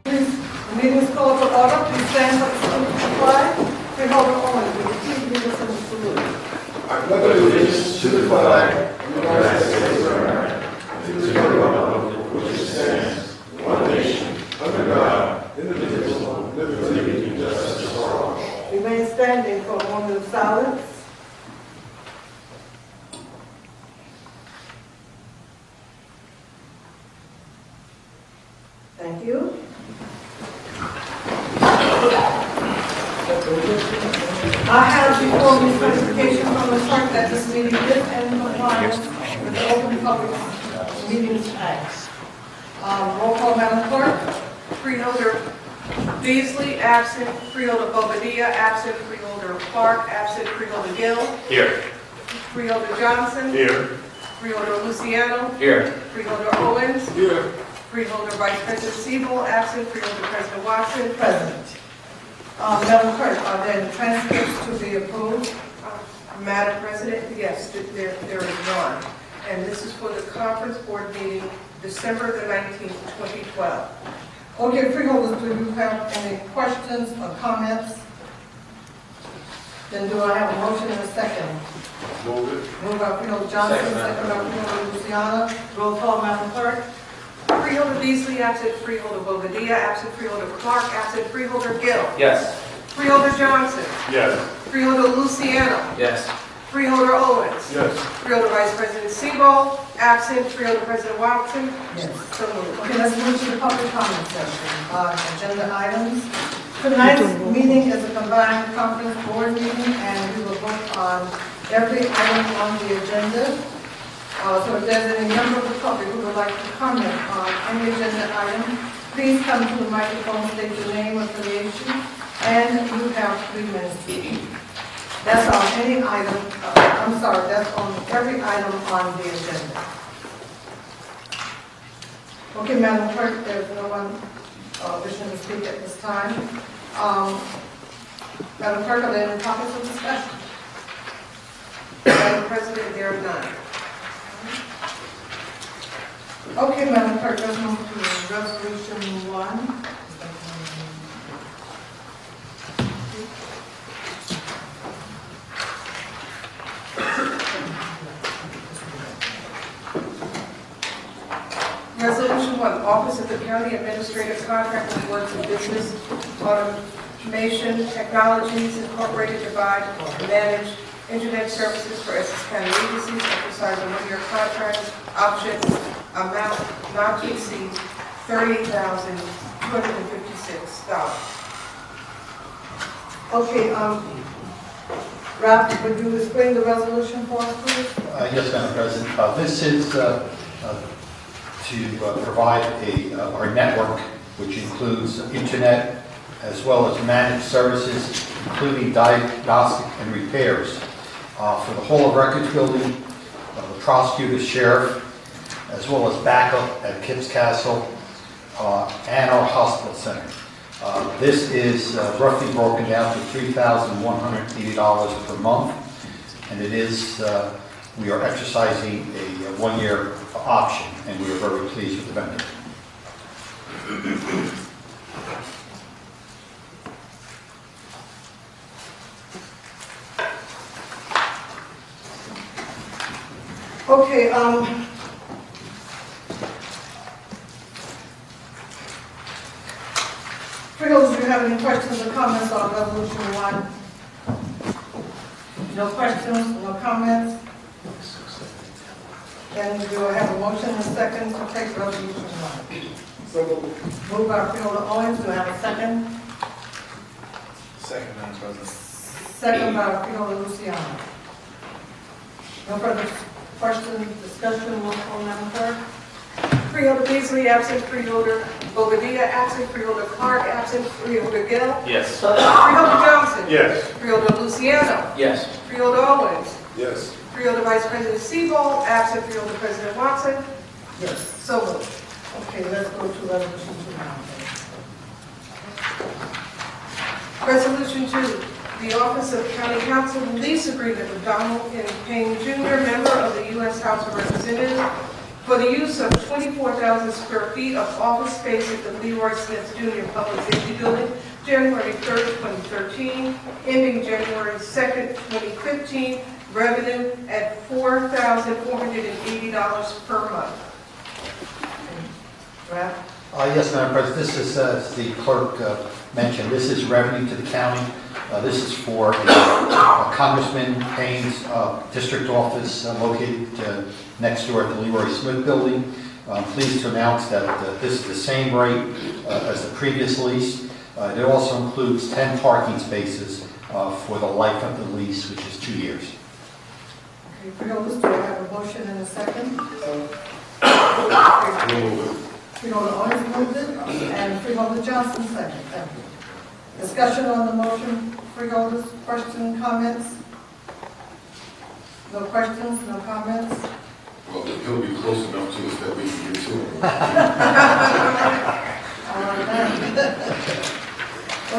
Please, the meeting is called to order. Please stand for the salute to the flag. Freeholder Owens, will you please lead us in the salute? I pledge allegiance to the flag of the United States of America and to the republic for which it stands, one nation, under God, indivisible, with liberty and justice for all. Remain standing for a moment of silence. Thank you. I have before me certification from the clerk that this meeting is in compliance with the Open Public Meetings Act. Roll call, Madam Clerk. Freeholder Beasley, absent. Freeholder Bobadilla, absent. Freeholder Clark, absent. Freeholder Gill. Here. Freeholder Johnson. Here. Freeholder Luciano. Here. Freeholder Owens. Here. Freeholder Vice President Siebel, absent. Freeholder President Watson. Present. Madam Clerk, are there any transcripts to be approved? Madam President, yes, there is one. And this is for the conference board meeting, December the 19th, 2012. Okay, freeholders, do you have any questions or comments? Then do I have a motion and a second? Move it. Moved by Freeholder Johnson, second by Freeholder Luciano. Roll call, Madam Clerk. Freeholder Beasley, absent. Freeholder Bobadilla, absent. Freeholder Clark, absent. Freeholder Gill. Yes. Freeholder Johnson. Yes. Freeholder Luciano. Yes. Freeholder Owens. Yes. Freeholder Vice President Siebel, absent. Freeholder President Watson. Yes. So moved. Okay, let's move to the public comment session. Agenda items. Tonight's meeting is a combined conference board meeting, and we will vote on every item on the agenda. So if there's any member of the public who would like to comment on any agenda item, please come to the microphone, state your name, affiliation, and you have 3 minutes to speak. That's on any item, that's on every item on the agenda. Okay, Madam Clerk, there's no one wishing to speak at this time. Madam Clerk, are there any topics of discussion? Madam President, there are none. Okay, Madam Clerk, let's move to resolution 1. Resolution 1, Office of the County Administrative Contractor Works and Business Automation Technologies Incorporated provide and manage Internet services for Essex County agencies, exercise a 1-year contract, option amount not to exceed $38,256. Okay, Ralph, would you explain the resolution for us, please? Yes, Madam President. This is to provide our network, which includes internet as well as managed services, including diagnostic and repairs for the whole of records building, the prosecutor's sheriff, as well as backup at Kipps Castle and our hospital center. This is roughly broken down to $3,180 per month, and it is we are exercising a 1-year option, and we are very pleased with the vendor. Okay, freeholders, do you have any questions or comments on resolution 1? No questions, no comments? Then do I have a motion and a second to take resolution 1? So moved. Moved by Freeholder Owens, do I have a second? Second, Madam President. Second by Freeholder Luciano. No further questions, discussion, roll call, Madam Clerk. Freeholder Beasley, absent. Freeholder Bobadilla, absent. Freeholder Clark, absent. Freeholder Gill. Yes. Freeholder Johnson. Yes. Freeholder Luciano. Yes. Freeholder Owens. Yes. Freeholder Vice President Siebel, absent. Freeholder President Watson. Yes. So moved. Okay, let's go to resolution 2 now. Resolution 2, the Office of County Council lease agreement with Donald N. Payne Jr., member of the U.S. House of Representatives, for the use of 24,000 square feet of office space at the Leroy Smith Jr. Public Safety Building, January 3rd, 2013, ending January 2nd, 2015, revenue at $4,480 per month. Ralph? Yes, Madam President, this is, as the clerk mentioned, this is revenue to the county. This is for Congressman Payne's district office located next door at the Leroy Smith Building. I'm pleased to announce that this is the same rate as the previous lease. It also includes 10 parking spaces for the life of the lease, which is 2 years. Okay, Freeholders, do I have a motion and a second? Freeholder Owens moved it, and Freeholder Johnson second. Thank you. Discussion on the motion, Freeholders, questions, comments? No questions, no comments? Well, he'll be close enough to us that we can get to him.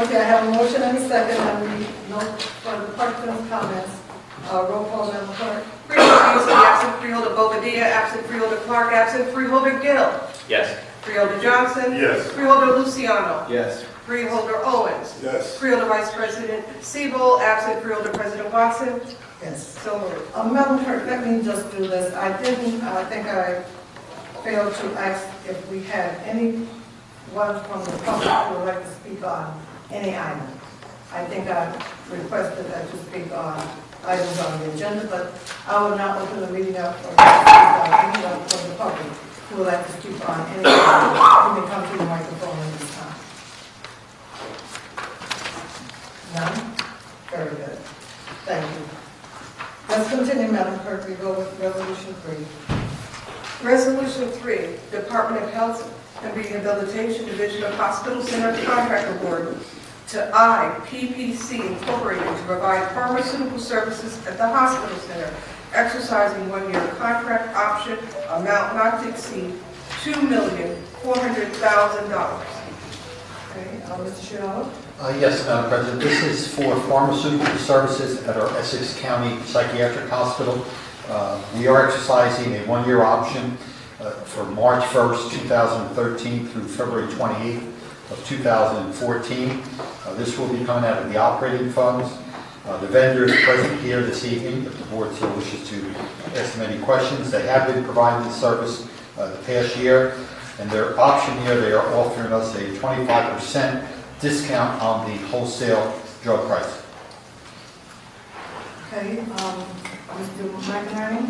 Okay, I have a motion and a second, and we no further questions, comments. Roll call, Madam Clerk. Freeholder Beasley, absent. Freeholder Bobadilla, absent. Freeholder Clark, absent. Freeholder Gill. Yes. Freeholder Johnson. Yes. Freeholder Luciano. Yes. Freeholder Owens. Yes. Freeholder Vice President Siebel, absent. Freeholder President Watson. Yes. So moved. Madam Clerk, let me just do this. I think I failed to ask if we had anyone from the public who would like to speak on any item. I think I requested that you speak on items on the agenda, but I will now open the meeting up for anyone from the public who would like to speak on any item. You may come to the microphone at this time. None? Very good. Thank you. Let's continue, Madam Clerk. We go with Resolution 3. Resolution 3, Department of Health and Rehabilitation Division of Hospital Center Contract Award to IPPC Incorporated to provide pharmaceutical services at the hospital center, exercising one-year contract option, amount not to exceed $2,400,000. Okay, Mr. Chiaro? Yes, Madam President, this is for pharmaceutical services at our Essex County Psychiatric Hospital. We are exercising a one-year option for March 1st, 2013 through February 28th of 2014. This will be coming out of the operating funds. The vendor is present here this evening. If the board still wishes to ask them any questions, they have been providing the service the past year. And their option here, they are offering us a 25% discount on the wholesale drug price. Okay, Mr. McInerney?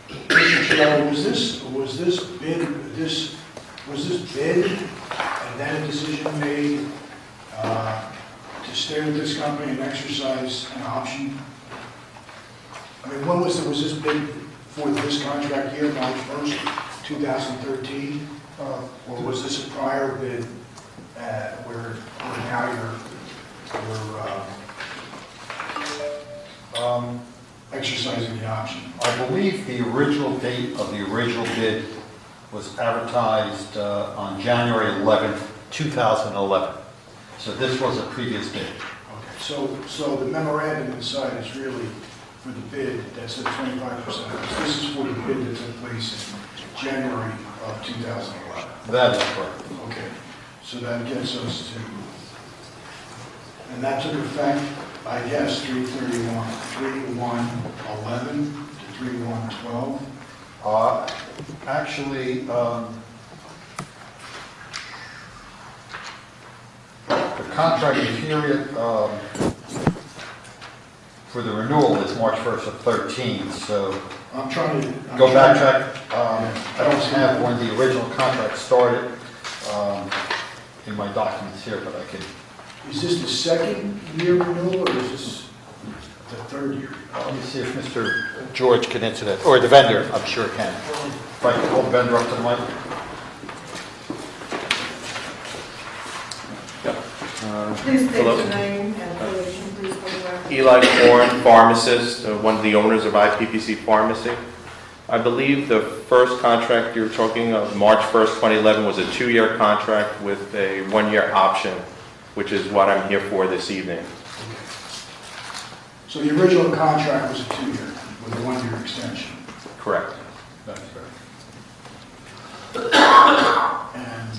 Mr. Chair, was this bid and then a decision made to stay with this company and exercise an option? I mean, when was this bid for this contract year, March 1st, 2013? Or was this a prior bid where now you're exercising the option? I believe the original date of the original bid was advertised on January 11th, 2011. So this was a previous bid. Okay, so the memorandum inside is really for the bid that's at 25%. This is for the bid that took place in January of 2011. That is correct. Okay, so that gets us to, and that took effect, I guess, 3/1/11 to 3/1/12. Actually, the contract period for the renewal is March 1st of 13, so I'm trying to go backtrack. I don't have when the original contract started in my documents here, but I could. Is this the second year renewal or is this the third year? Let me see if Mr. George can answer that, or the vendor, I'm sure can. If I can hold the vendor up to the mic. Please state Hello. your name and affiliation, please, for the record. Eli Korn, pharmacist, one of the owners of IPPC Pharmacy. I believe the first contract you were talking of, March 1st, 2011, was a 2-year contract with a 1-year option, which is what I'm here for this evening. So the original contract was a 2-year with a 1-year extension. Correct. That's correct. And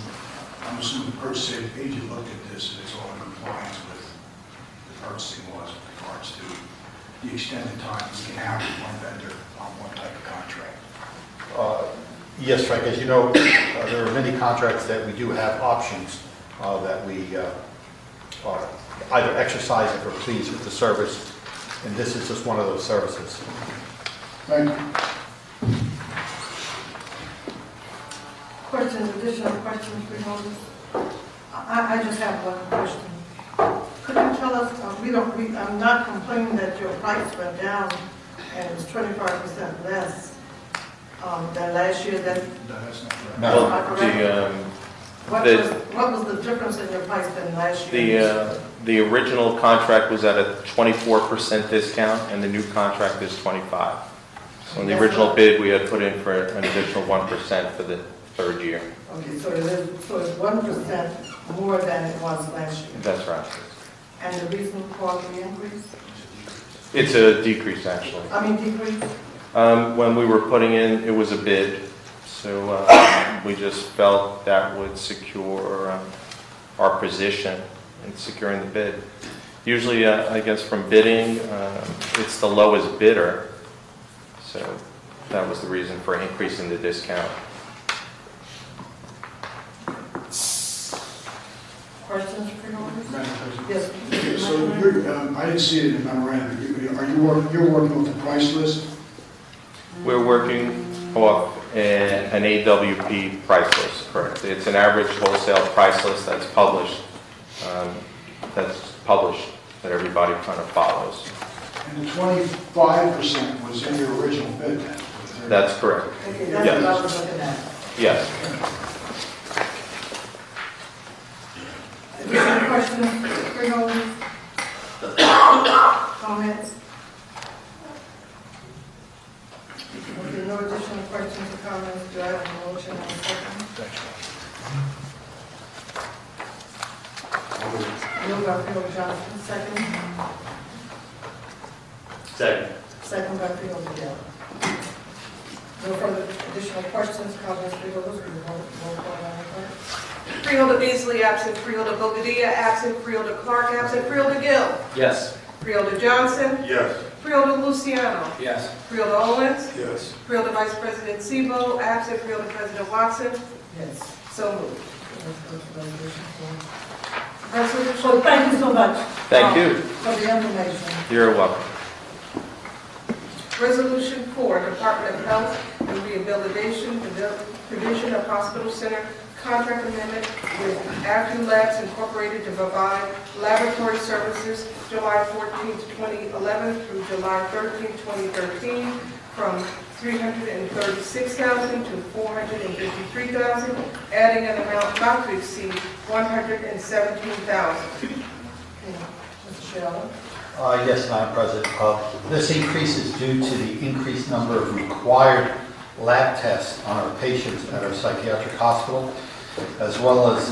I'm assuming the purchasing agent looked at this and it's all in compliance with the purchasing laws with regards to the extended time we can have with one vendor on one type of contract. Yes, Frank, as you know, there are many contracts that we do have options that we either exercise if we're pleased with the service, and this is just one of those services. Thank you. Questions, additional questions, freeholders? I just have one question. Could you tell us, I'm not complaining that your price went down and it's 25% less than last year, No, that's not correct. No. Am I correct? The, What was the difference in your price than last year? the original contract was at a 24% discount, and the new contract is 25. So in the original bid, we had put in for an additional 1% for the third year. Okay, so it's 1% more than it was last year. That's right. And the reason for the increase? It's a decrease, actually. I mean decrease? When we were putting in, it was a bid, so we just felt that would secure our position in securing the bid. Usually, I guess from bidding, it's the lowest bidder, so that was the reason for increasing the discount. Questions for Norris? Madam President. Yes. So I didn't see it in the memorandum. You're working with the price list? We're working off an AWP price list, correct? It's an average wholesale price list that's published, that everybody kind of follows. And the 25% was in your original bid then? That's correct. Okay, that's Yes. what I was looking at. Yes. Additional questions, freeholders? Comments? Okay, no additional questions or comments. Do I have a motion and a second? Moved by Freeholder Johnson, second. Second. Second by Freeholder Gallo. No further additional questions, comments, freeholders? We will roll call on the clerk. Freeholder Beasley absent, Freeholder Bobadilla absent, Freeholder Clark absent, Freeholder Gill, Yes. Freeholder Johnson, Yes. Freeholder Luciano, Yes. Freeholder Owens, Yes. Freeholder Vice President Sebo absent, Freeholder President Watson, Yes. so moved. Let's go to resolution four. Resolution. Well, thank you so much. Thank you. For the information. You're welcome. Resolution 4, Department of Health and Rehabilitation, Division of Hospital Center, contract amendment with Accu Labs Incorporated to provide laboratory services July 14, 2011 through July 13, 2013, from $336,000 to $453,000, adding an amount not to exceed $117,000. Okay. Mr. Sheldon? Yes, Madam President. This increase is due to the increased number of required lab tests on our patients at our psychiatric hospital, as well as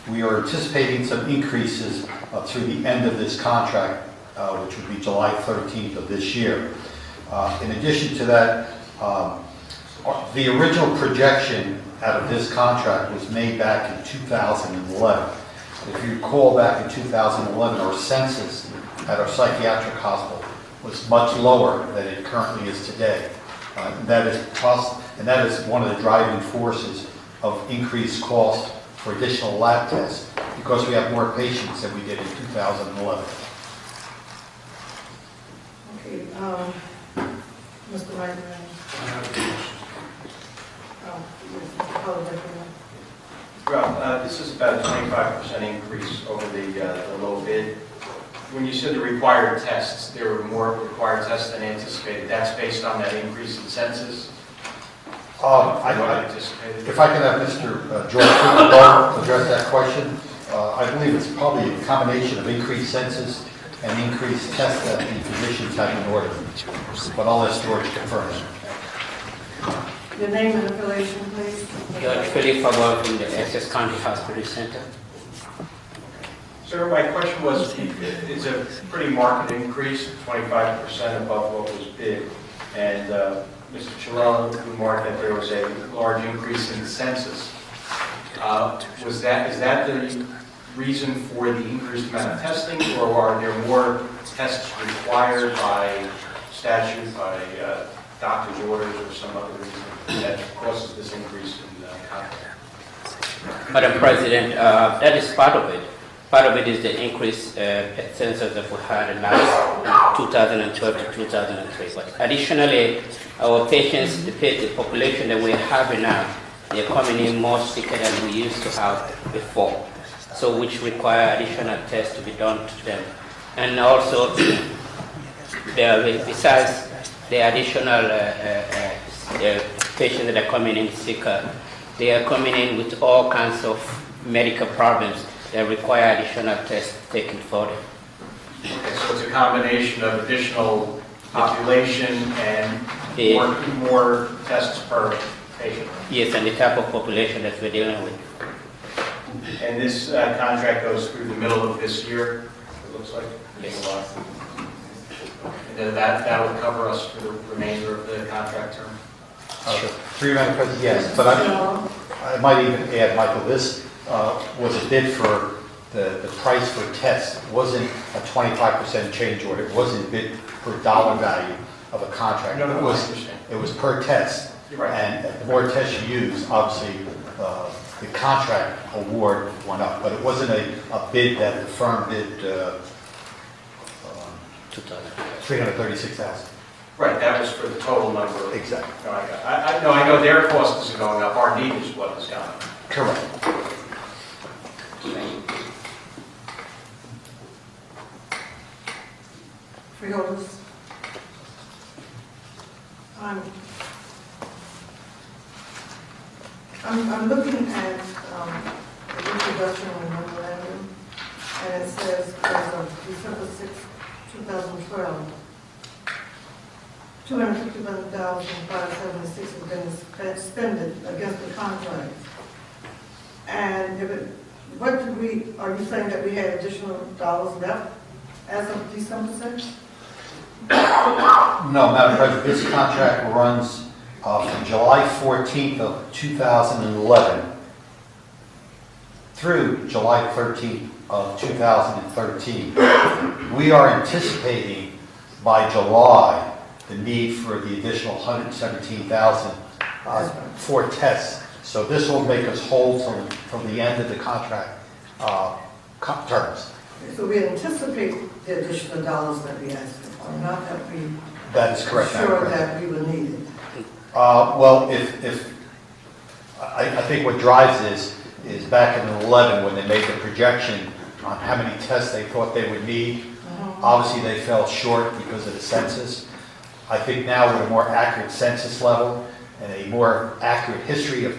we are anticipating some increases through the end of this contract, which would be July 13th of this year. In addition to that, the original projection out of this contract was made back in 2011. If you recall, back in 2011, our census at our psychiatric hospital was much lower than it currently is today. And that is one of the driving forces of increased cost for additional lab tests, because we have more patients than we did in 2011. Okay, Mr. Wright? Well, this is about a 25% increase over the low bid. When you said the required tests, there were more required tests than anticipated. That's based on that increase in census? What anticipated? If I could have Mr. George Fittenbaugh address that question. I believe it's probably a combination of increased census and increased tests that the physicians have in order. But I'll let George confirm it. Your name and affiliation, please. George Philip Fawad from the Essex County Hospital Center. Sir, my question was, it's a pretty marked increase, 25% above what was bid. And Mr. Chilella remarked that there was a large increase in the census. Is that the reason for the increased amount of testing, or are there more tests required by statute, by doctor's orders, or some other reason that causes this increase in contact? Madam President, that is part of it. Part of it is the increased census that we had in last 2012 to 2003. But additionally, our patients, the population that we're having now, they're coming in more sicker than we used to have before, so which require additional tests to be done to them. And also, besides the additional patients that are coming in sicker, they are coming in with all kinds of medical problems that require additional tests taken for them. Okay, so it's a combination of additional population and more tests per patient. Yes, and the type of population that we're dealing with. And this contract goes through the middle of this year, it looks like? Yes. And then that will cover us for the remainder of the contract term? Through Madam President, yes, but I might even add, Michael, this was a bid for the price for tests. It wasn't a 25% change order. It wasn't bid for dollar value of a contract. No, I understand. It was per test. Right. And the more tests you use, obviously, the contract award went up. But it wasn't a bid that the firm did $336,000. Right, that was for the total number. Exactly. No, I know their cost is going up, our need is what is going up. Correct. Freeholders. I'm looking at the introduction of the memorandum, and it says as of December 6, 2012, $251,576 has been expended against the contract. And are you saying that we had additional dollars left as of December 6th? No, Madam President, this contract runs from July 14th of 2011 through July 13th of 2013. We are anticipating by July the need for the additional $117,000 for tests. So this will make us whole from the end of the contract terms. So we anticipate the additional dollars that we asked for, not that we That is correct, Madam sure President. that we will need it. Well, I think what drives this is back in 2011 when they made the projection on how many tests they thought they would need. Obviously, they fell short because of the census. I think now with a more accurate census level and a more accurate history of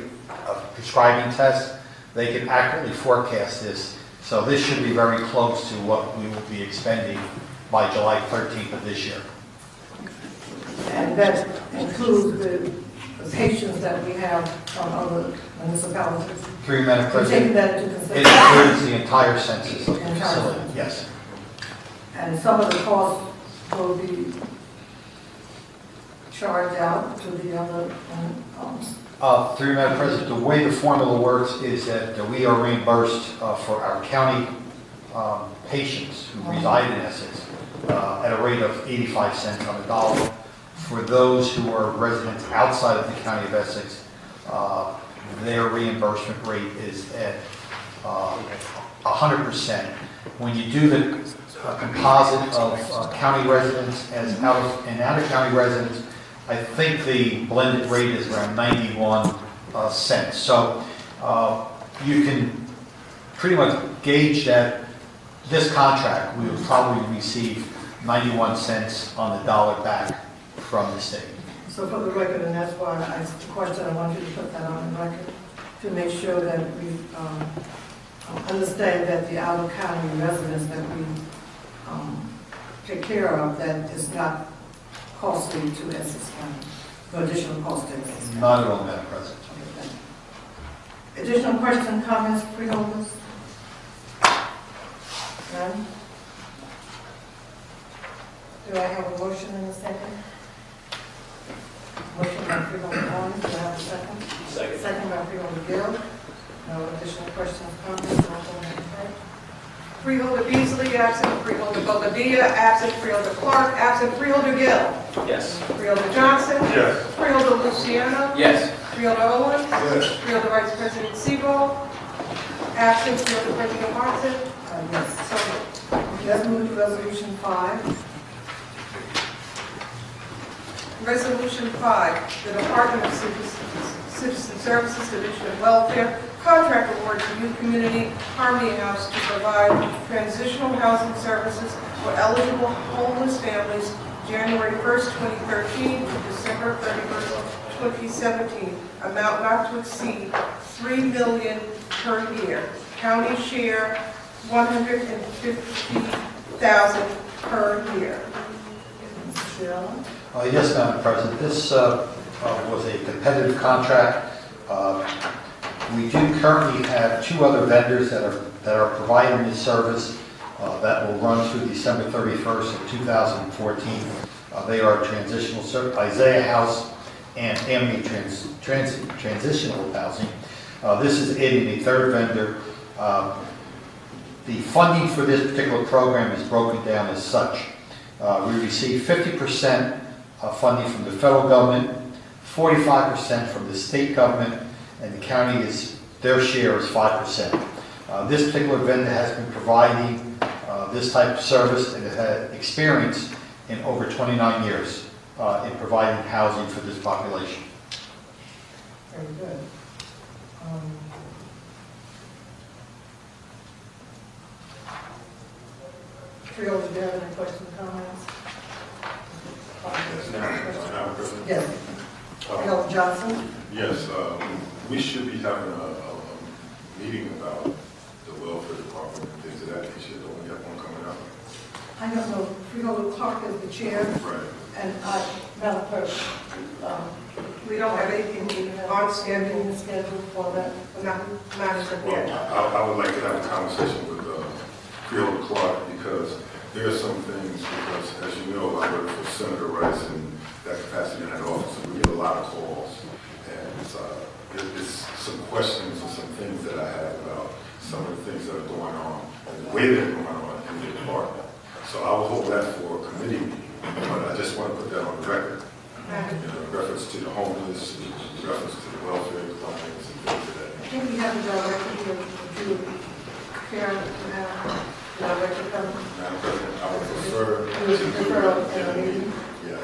prescribing tests, they can accurately forecast this. So this should be very close to what we will be expending by July 13th of this year. And that includes the patients that we have from other municipalities. Through you, Madam We're taking President, that into it consideration. includes the entire census of the facility. Yes. And some of the costs will be charged out to the other Through you, Madam President, the way the formula works is that we are reimbursed for our county patients who reside in Essex at a rate of 85 cents on the dollar. For those who are residents outside of the county of Essex, their reimbursement rate is at 100%. When you do the composite of county residents as out of county residents, I think the blended rate is around 91 cents. So you can pretty much gauge that this contract, we will probably receive 91 cents on the dollar back from the state. So for the record, and that's why I asked the question, I want you to put that on the record to make sure that we understand that the out-of-county residents that we take care of, that is not costly to Essex County, no additional cost to Essex County. Not at all, Madam President. Okay, additional questions, comments, freeholders? None? Do I have a motion in a second? Motion motion by Freeholder Owens, do I have a second? Second. Second by Freeholder Gill. No additional questions, comments, roll call, Madam Clerk. Freeholder Beasley, absent. Freeholder Bobadilla, absent. Freeholder Clark, absent. Freeholder Gill. Yes. Freeholder Johnson. Yes. Freeholder Luciano. Yes. Freeholder Owens. Yes. Freeholder Vice President Seabold, absent. Freeholder President Martin. Yes. So moved. Okay, let's move to Resolution 5. Resolution 5, the Department of Citizen Services Division of Welfare, contract award to Youth Community Harmony House to provide transitional housing services for eligible homeless families January 1st, 2013 to December 31st, 2017, amount not to exceed $3 million per year. County share $150,000 per year. Mr. Sheila? Yes, Madam President, this was a competitive contract. We do currently have two other vendors that are providing this service that will run through December 31st of 2014. They are Transitional Isaiah House and Amity Transitional Housing. This is adding a third vendor. The funding for this particular program is broken down as such. We receive 50% funding from the federal government, 45% from the state government, and the county their share is 5%. This particular vendor has been providing this type of service and has had experience in over 29 years in providing housing for this population. Very good. Freeholder, do you have any questions, comments? Madam President? Yes. Freeholder Johnson? Yes, we should be having a meeting about the welfare department and things of that nature. Don't we have one coming up? I don't know, Freeholder Clark is the chair, Right. and Madam Clerk, We don't have anything on schedule. scheduled for that. Not as of Well, yet. I would like to have a conversation with Freeholder Clark because there are some things, because as you know, I work for Senator Rice in that capacity in that office, and we get a lot of calls. And there's some questions and some things that I have about some of the things that are going on and the way they're going on in the department. So I will hold that for a committee meeting, but I just want to put that on the record. In reference to the homeless, in reference to the welfare clients and things of that I nature. think we have a director here, would you care to have the director come? Madam President, I would prefer You would prefer in a meeting? Yes.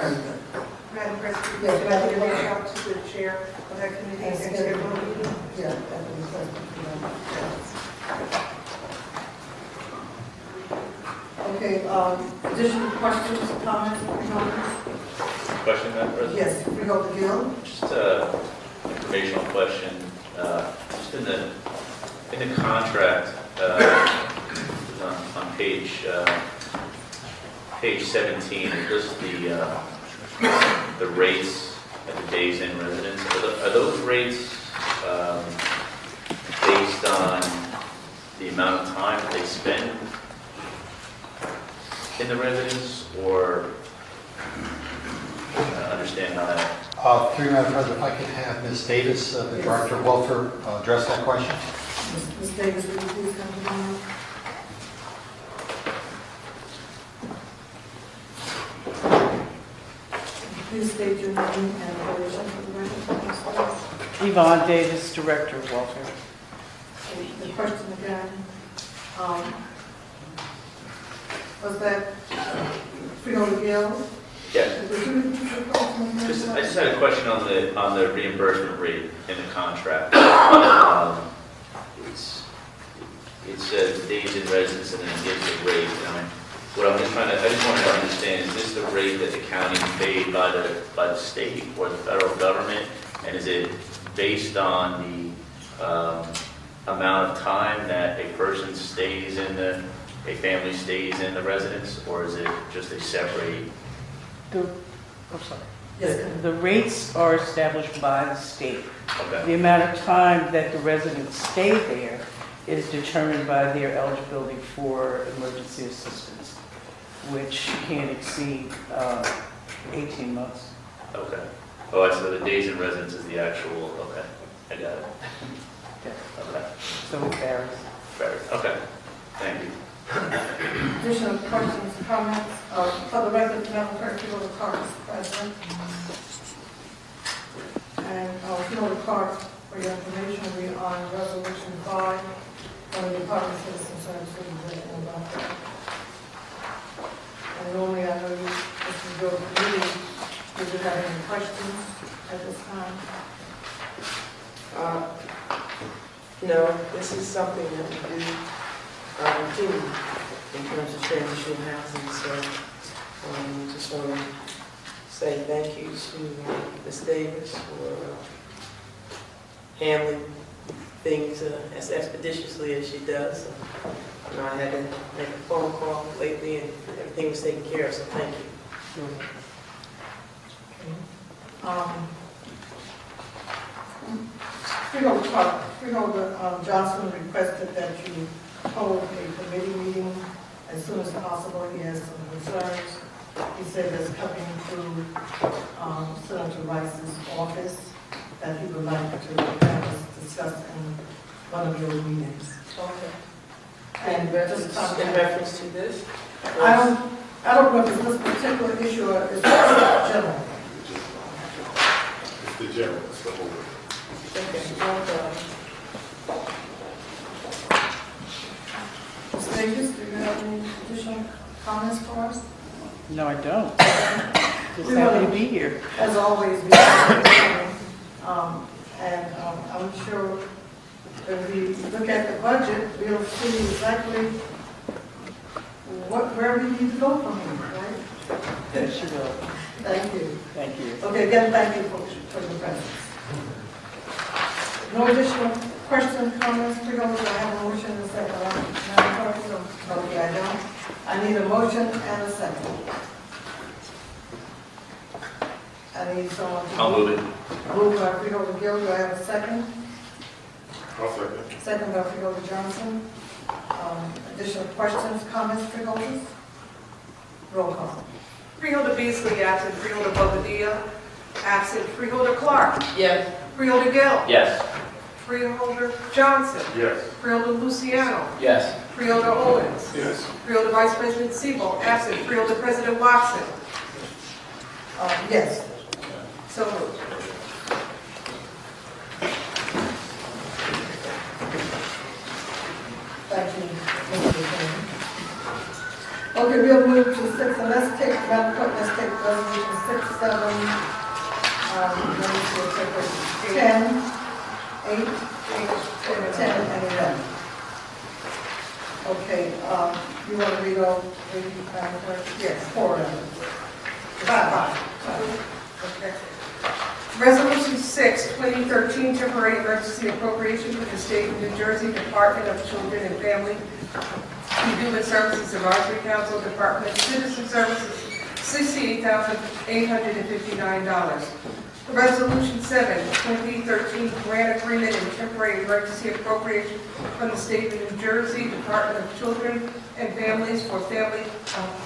Madam President, Yes, would like to reach out to the chair of that committee and schedule a meeting. Yeah, that would be perfect. Okay, additional questions, comments, comments? Question, Madam President? Yes, Freeholder Gill? Just an informational question. Just in the contract, on page 17, it lists the rates at the days in residence. Are those rates based on the amount of time they spend in the residence, or understand how that? Through Madam President, if I could have Ms. Davis, the Director of Welfare, address that question. Ms. Davis, will you please come to the mic? Please state your name and affiliation for the record. Yvonne Davis, Director of Welfare. The question again, was that Freeholder Gill? Yeah. Would you repeat your question? I just had a question on the reimbursement rate in the contract. It says days in residence and then it gives the rate. I just wanted to understand, is this the rate that the county paid by the state or the federal government? And is it based on the amount of time that a person stays a family stays in the residence, or is it just a separate? Yes. The rates are established by the state. Okay. The amount of time that the residents stay there is determined by their eligibility for emergency assistance, which can't exceed 18 months. Okay. Oh, I saw the days in residence is the actual, okay, I got it. Okay, So it varies. fair, okay, thank you. Additional questions, comments? For the record, Madam Clerk, you know the card, Mr. President. And you know the card for your information, we are on Resolution 5 from the Department of Citizen Services and about that. And normally I know you, this is your committee. Do you have any questions at this time? No, this is something that we do routinely in terms of transitional housing, so just want to say thank you to Ms. Davis for handling things as expeditiously as she does. I had to make a phone call lately and everything was taken care of, so thank you. Freeholder Johnson requested that you hold a committee meeting as soon as possible. He has some concerns. He said it's coming through Senator Rice's office that he would like to have us discuss in one of your meetings. Okay. And In reference to this? I don't know if it's this particular issue or it's general. It's the general, it's the whole. Okay, well done. Ms. Davis, do you have any additional comments for us? No, I don't. Just happy to be here. As always, I'm sure if we look at the budget, we'll see exactly where we need to go from here, right? Yes, you will. Thank you. Thank you. Okay, again, thank you for your presence. No additional questions, comments, Freeholder? I have a motion and a second. Madam Clerk? Okay, I don't. I need a motion and a second. I need someone to... I'll move it. Moved by Freeholder Gill. Do I have a second? I'll second. Second by Freeholder Johnson. Additional questions, comments, Freeholders? Roll call. Freeholder Beasley, absent. Freeholder Bobadilla, absent. Freeholder Clark. Yes. Freeholder Gill. Yes. Freeholder Johnson. Yes. Freeholder Luciano. Yes. Freeholder Owens. Yes. Freeholder Vice President Siebel, absent. Freeholder President Watson. Yes. So moved. Thank you. Okay, we'll move to 6, and let's take, Madam Clerk, let's take resolution 6, 7, let me see, 10, 8, 10, and 11. Okay, you want to read all 3, Madam Clerk? Yes, 4 of them. 5. Okay. Resolution 6, 2013, temporary emergency appropriation for the State of New Jersey Department of Children and Family and Human Services Advisory Council, Department of Citizen Services, $68,859. Resolution 7, 2013, grant agreement and temporary emergency appropriation from the State of New Jersey Department of Children and Families for Family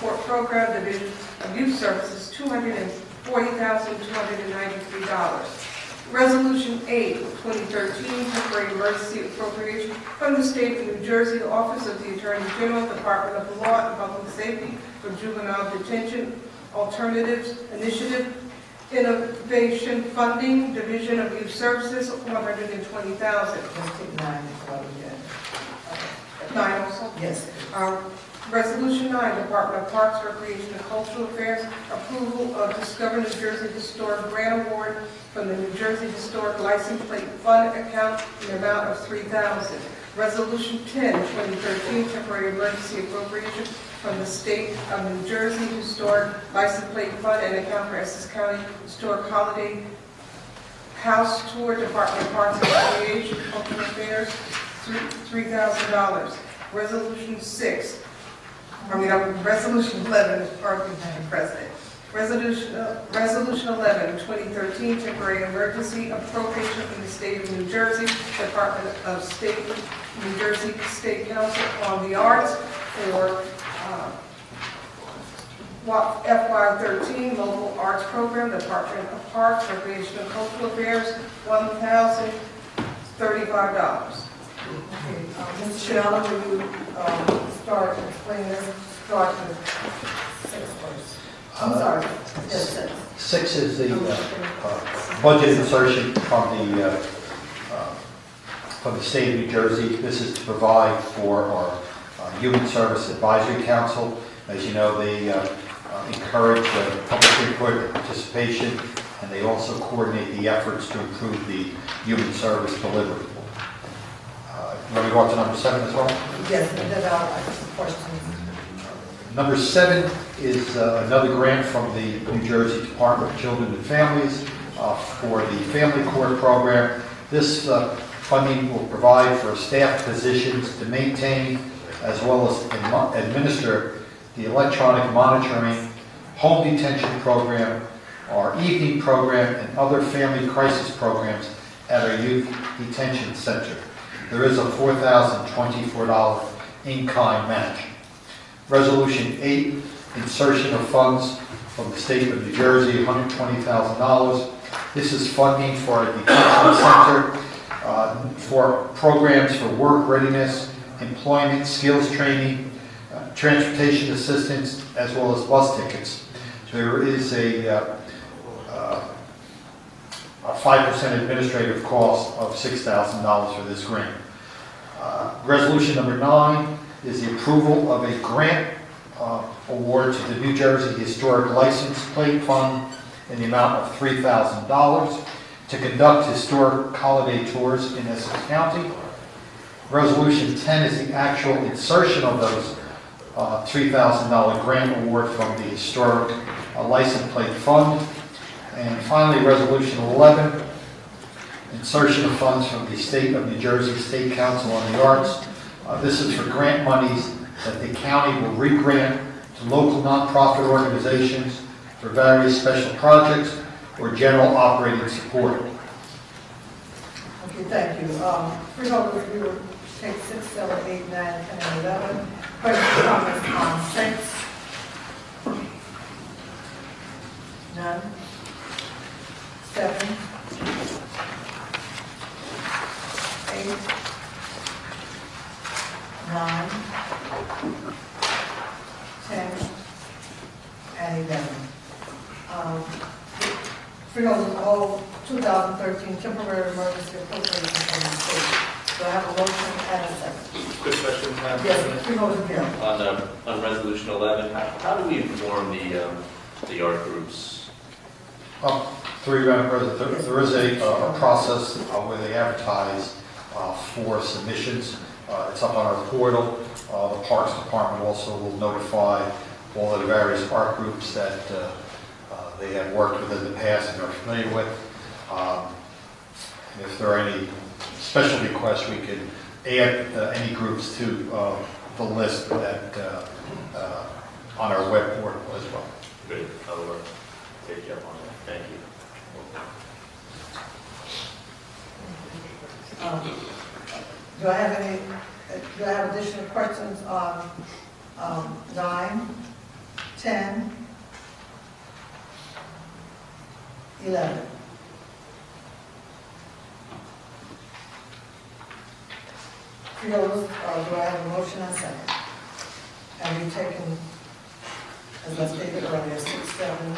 Court Program Division of Youth Services, $240,293. Resolution 8, 2013, temporary emergency appropriation from the State of New Jersey, the Office of the Attorney General, Department of Law and Public Safety for Juvenile Detention Alternatives Initiative, Innovation Funding, Division of Youth Services, $120,000. Let's take 9 before we get. 9 also? Yes. Resolution 9, Department of Parks, Recreation, and Cultural Affairs, approval of Discover New Jersey Historic Grant Award from the New Jersey Historic License Plate Fund account in the amount of $3,000. Resolution 10, 2013, temporary emergency appropriation from the State of New Jersey Historic License Plate Fund and account for Essex County Historic Holiday House Tour, Department of Parks and Recreation, Cultural Affairs, $3,000. Resolution 11, pardon me, Madam President. Resolution 11, 2013, temporary emergency appropriation from the State of New Jersey, Department of State, New Jersey State Council on the Arts for FY13 Local Arts Program, Department of Parks, Recreation and Cultural Affairs, $1,035. Okay, Mr. Shalala, will you start explaining this? Start with 6 first. I'm sorry. Yes, 6. 6 is the budget insertion from the state of New Jersey. This is to provide for our Human Service Advisory Council. As you know, they encourage public input and participation, and they also coordinate the efforts to improve the human service delivery. You want to go on to number 7 as well? Yes, and then I'll ask some questions. Number 7 is another grant from the New Jersey Department of Children and Families for the Family Court Program. This funding will provide for staff positions to maintain as well as administer the electronic monitoring, home detention program, our evening program, and other family crisis programs at our youth detention center. There is a $4,024 in-kind match. Resolution 8, insertion of funds from the state of New Jersey, $120,000. This is funding for our detention center for programs for work readiness, employment, skills training, transportation assistance, as well as bus tickets. There is a 5% administrative cost of $6,000 for this grant. Resolution number 9 is the approval of a grant award to the New Jersey Historic License Plate Fund in the amount of $3,000 to conduct historic holiday tours in Essex County. Resolution 10 is the actual insertion of those $3,000 grant award from the Historic License Plate Fund. And finally, Resolution 11, insertion of funds from the State of New Jersey State Council on the Arts. This is for grant monies that the county will re-grant to local nonprofit organizations for various special projects or general operating support. Okay, thank you. Freeholders, we will take 6, 7, 8, 9, 10, and 11. Questions, comments on 6? None. 7, 8, 9, 10, and 11. Freeholders, all 2013 temporary emergency appropriations from the state. Do I have a motion and a second? Quick question, Madam Yes, President. Freeholders, Bill. On resolution 11, how do we inform the art groups? Through you, Madam President, there is a process where they advertise for submissions. It's up on our portal. The Parks Department also will notify all of the various art groups that they have worked with in the past and are familiar with. And if there are any special requests, we can add any groups to the list that on our web portal as well. Great, I'll take you up on that. Thank you. Do I have additional questions on 9, 10, 11? Freeholders, do I have a motion and second? Have you taken, as I stated earlier, 6, 7,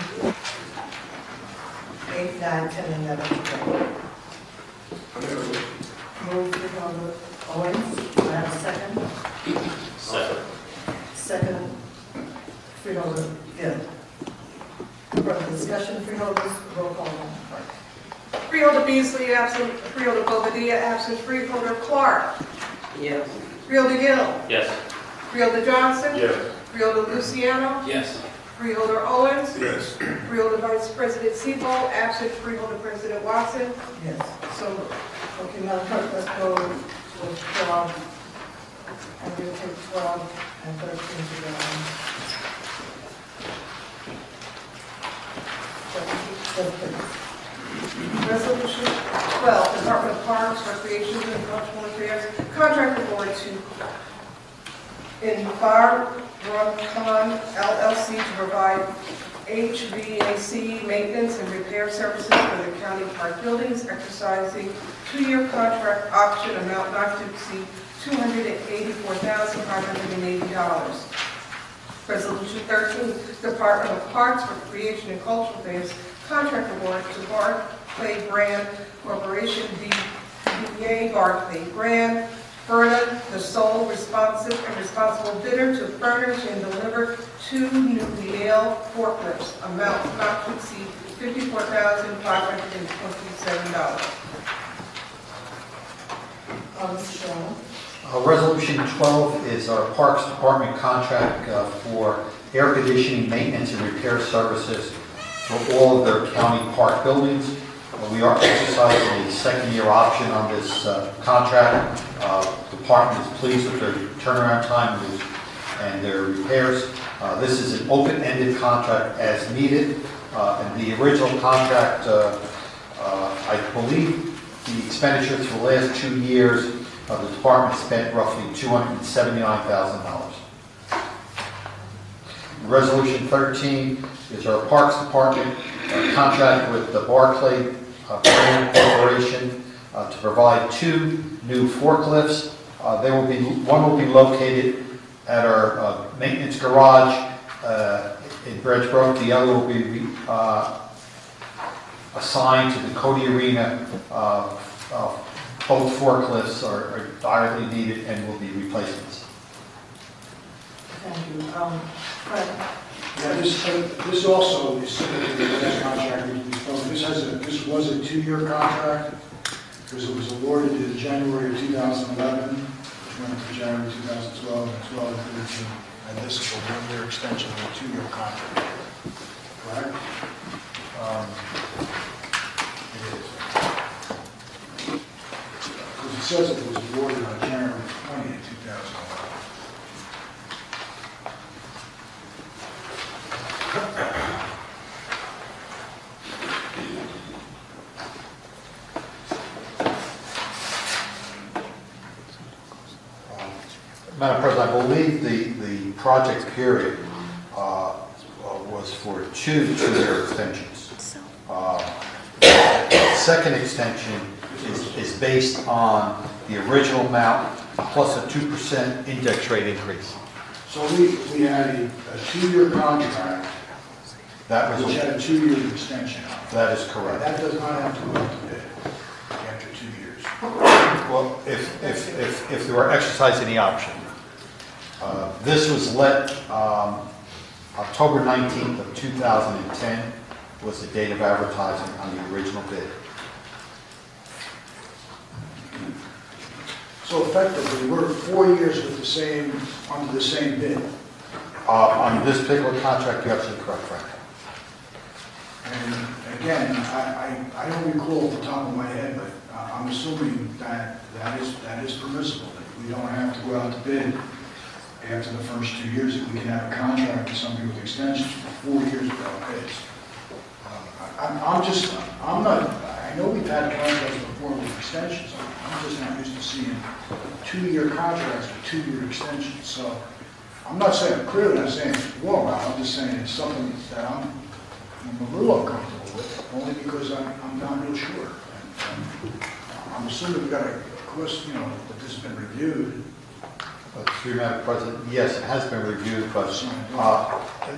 8, 9, 10, and 11? Move Freeholder Owens. Do I have a second? Second. Second, Freeholder Gill. Further discussion, Freeholders, roll call on the part. Freeholder Beasley absent, Freeholder Bobadilla absent, Freeholder Clark, Yes. Freeholder Gill, Yes. Freeholder Johnson, Yes. Freeholder Luciano, Yes. Freeholder Owens, Yes. Freeholder Vice President Sebo absent, Freeholder President Watson. Yes. So Okay, Madam Clerk, let's go with 12. And we'll take 12 and 13 together. Resolution 12, Department of Parks, Recreation, and Cultural Affairs, contract award to Envirocon LLC to provide HVAC maintenance and repair services for the county park buildings, exercising 2-year contract option amount not to exceed $284,580. Resolution 13, Department of Parks, Recreation and Cultural Affairs contract award to Barclay Brand Corporation, DBA Barclay Brand, Further, the sole responsive and responsible bidder to furnish and deliver 2 new Yale forklifts, amount not to exceed $54,527. Michelle. Resolution 12 is our Parks Department contract for air conditioning, maintenance, and repair services for all of their county park buildings. We are exercising a second-year option on this contract. The department is pleased with their turnaround time and their repairs. This is an open-ended contract as needed. And the original contract, I believe the expenditures for the last 2 years, the department spent roughly $279,000. Resolution 13 is our Parks Department contract with the Barclay Brand Corporation to provide 2 new forklifts. One will be located at our maintenance garage in Bridgebrook. The other will be assigned to the Cody Arena. Both forklifts are direly needed and will be replacements. Thank you. Fred. Yeah, this also is similar to the last contract we spoke. This was a 2-year contract because it was awarded in January of 2011, which went to January 2012, and 12 and 13. And this is a 1-year extension of a 2-year contract. Correct? It is. Because it says it was awarded on January 20th, 2011. Madam President, I believe the project period was for 2 2-year extensions. The second extension is based on the original amount plus a 2% index rate increase. So we had a 2-year contract which had a 2-year extension. That is correct. That does not have to go out to bid after 2 years. Well, if they were exercising the option. This was let October 19th of 2010 was the date of advertising on the original bid. So effectively, we're 4 years with under the same bid. On this particular contract, you're absolutely correct, Frank. And again, I don't recall off the top of my head, but I'm assuming that is permissible. That we don't have to go out to bid after the first 2 years. That we can have a contract with somebody with extensions for 4 years without bids. I know we've had contracts before with extensions. I'm just not used to seeing 2-year contracts with 2-year extensions. So I'm not saying, clearly not saying it's wrong. I'm just saying it's something that I'm a little uncomfortable with, only because I'm not real sure. And I'm assuming we've got to, of course, that this has been reviewed. Through Madam President, yes, it has been reviewed, but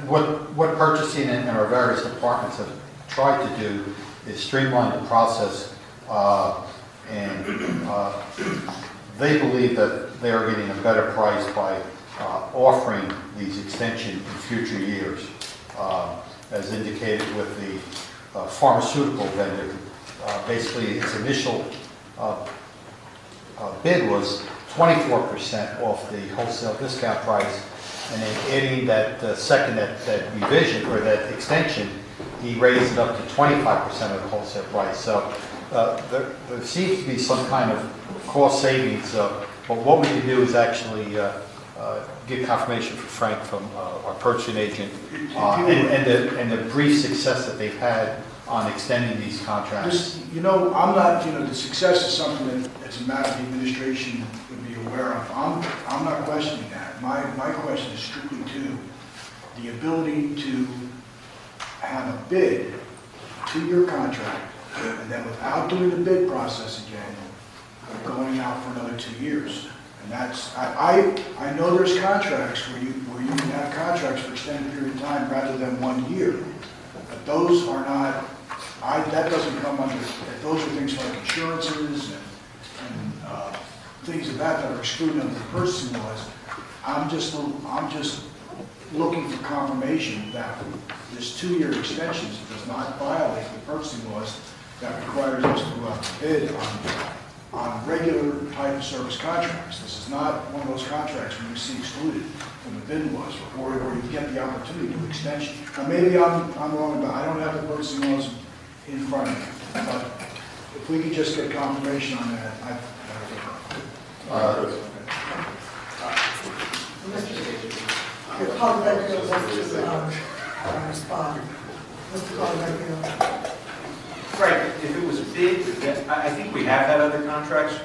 what purchasing and our various departments have tried to do is streamline the process, and they believe that they are getting a better price by offering these extensions in future years. As indicated with the pharmaceutical vendor, basically its initial bid was 24% off the wholesale discount price, and then adding that that revision or that extension, he raised it up to 25% of the wholesale price. So there seems to be some kind of cost savings. But what we can do is actually get confirmation from Frank from our purchasing agent and the brief success that they've had on extending these contracts. I'm not, the success is something that's a matter the administration would be aware of. I'm not questioning that. my question is strictly to the ability to have a bid, 2-year contract, and then without doing the bid process again, going out for another 2 years. And that's, I know there's contracts where you can have contracts for extended period of time rather than 1 year. But those are not, that doesn't come under, those are things like insurances and things of that are excluded under the purchasing laws. I'm just looking for confirmation that this 2-year extension does not violate the purchasing laws that requires us to go out to bid on regular type of service contracts. This is not one of those contracts where you see excluded from the bid laws, or you get the opportunity to extension. Now, maybe I'm wrong about, I don't have the purchasing laws in front of me, but if we could just get confirmation on that, Your colleague here wants to respond. Mr. Colleague. Right, if it was bid, I think we have had other contracts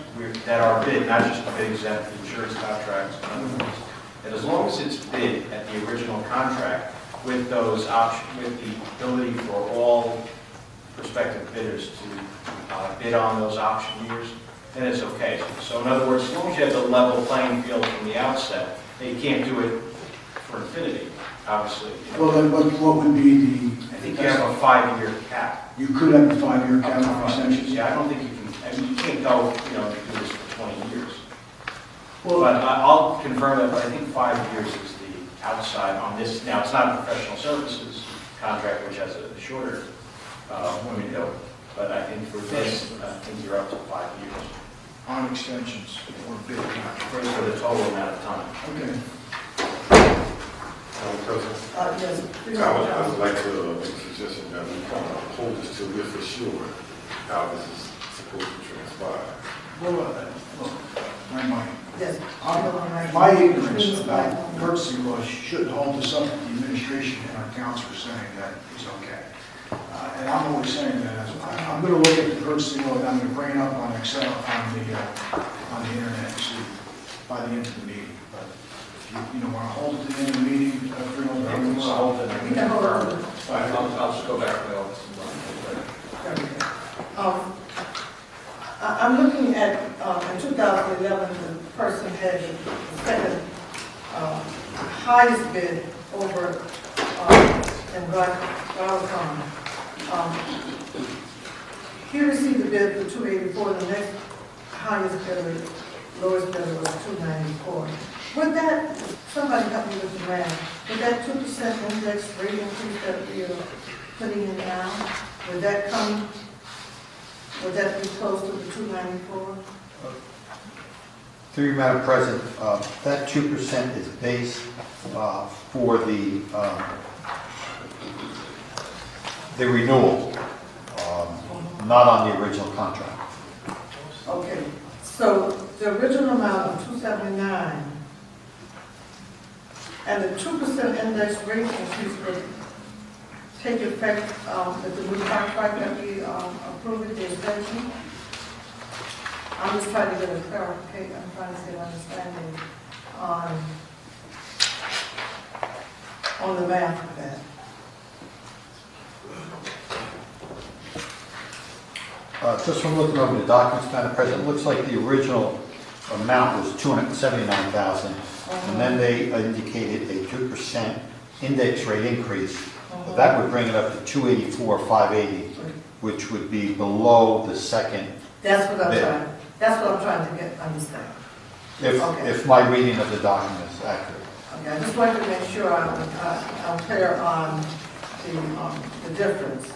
that are bid, not just bid exempt insurance contracts and other things. And as long as it's bid at the original contract with those with the ability for all prospective bidders to bid on those option years, then it's okay. So in other words, as long as you have the level playing field from the outset, you can't do it for infinity, obviously. well, then what would be the? I think you have a 5-year cap. You could have a 5-year cap Up to on 5 years. extensions. Yeah, I don't think you can, I mean, you can't go, do this for 20 years. Well, But I'll confirm that, but I think 5 years is the outside on this. Now, it's not a professional services contract, which has a shorter window, but I think for this, I think you're up to 5 years on extensions or bid contracts. for the total amount of time. Okay. Yes. I would like to make a suggestion that we kind of hold this till we're for sure how this is supposed to transpire. Well, my Yes. My ignorance about purchasing laws shouldn't hold us up. The administration and our council are saying that it's okay. And I'm always saying that as I'm going to look at the purchasing law and I'm going to bring it up on Excel on the internet and see by the end of the meeting. But if you want to hold it to the end of the meeting, bring over everyone's hold it. We can hold it. I'll just go back to my office. I'm looking at, in 2011, the person had the second highest bid over in Broadcom. He received the bid for $284. The next highest bidder, lowest bidder was $294. Would that, somebody help me with the math, would that 2% index rate increase that we are putting in now, would that come? Would that be close to the 294? Through you, Madam President, that 2% is based for the renewal, not on the original contract. Okay, so the original amount of 279 and the 2% index rate increase would take effect with the new contract that we approved at the extension. I'm just trying to get a clarification, I'm trying to get an understanding on the math of that. Just from looking over the documents, Madam President, it looks like the original amount was $279,000, and then they indicated a 2% index rate increase. That would bring it up to $284,580, which would be below the second. That's what I'm bid. trying. That's what I'm trying to understand. If my reading of the document is accurate. Okay, I just wanted to make sure I'm clear on the difference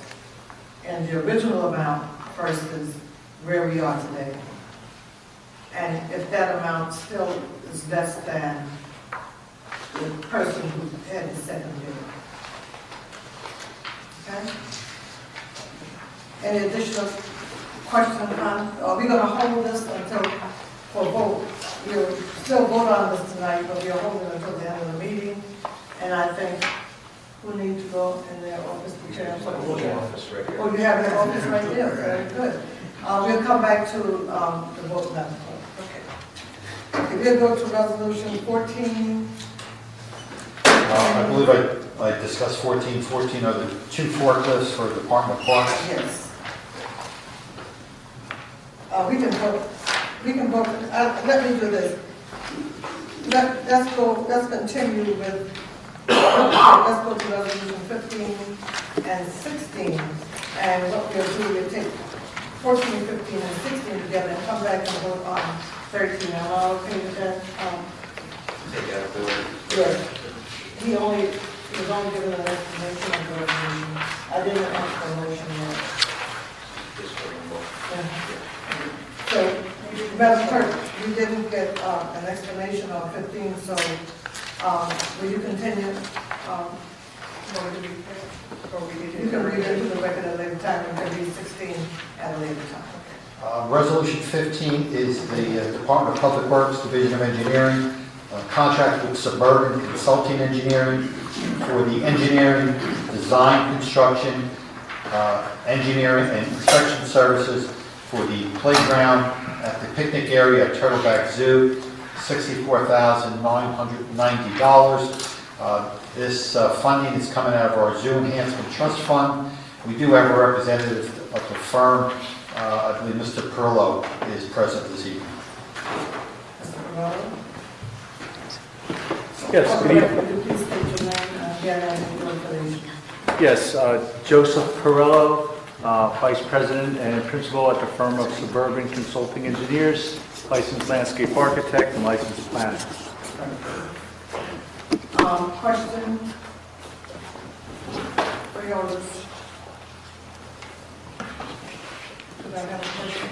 in the original amount versus where we are today. And if that amount still is less than the person who had the second bid. Okay? Any additional questions or comments? Are we going to hold this until, for vote? We'll still vote on this tonight, but we'll hold it until the end of the meeting. And I think who need to go in their office to chair? Office right here. Oh, you have your office right there, very good. We'll come back to the vote now. Okay. Okay, we'll go to resolution 14. I believe I discussed 14. 14 are the 2 forklifts for Department of Parks. Yes. We can vote, let me do this. Let's continue with, let's go to resolution 15 and 16. And what we'll do, we'll take 14, 15, and 16 together and come back and vote on 13. Am I okay with that? Take out the word. Yes. He was only given an explanation of the resolution. I didn't ask for a motion yet. Just for the vote. So, Madam Clerk, you didn't get an explanation on 15, so will you continue? You can read it to the record at a later time, and can read 16 at a later time. Resolution 15 is the Department of Public Works, Division of Engineering, contract with Suburban Consulting Engineering for the engineering, design, construction, engineering, and inspection services for the playground at the picnic area at Turtleback Zoo, $64,990. This funding is coming out of our Zoo Enhancement Trust Fund. We do have a representative of the firm. I believe Mr. Perillo is present this evening. Mr. Ferraro? Yes, good evening. Would you please state your name again and your information? Yes, Joseph Perillo, Vice President and Principal at the firm of Suburban Consulting Engineers, licensed landscape architect and licensed planner. Question? Freeholders? Could I have a question?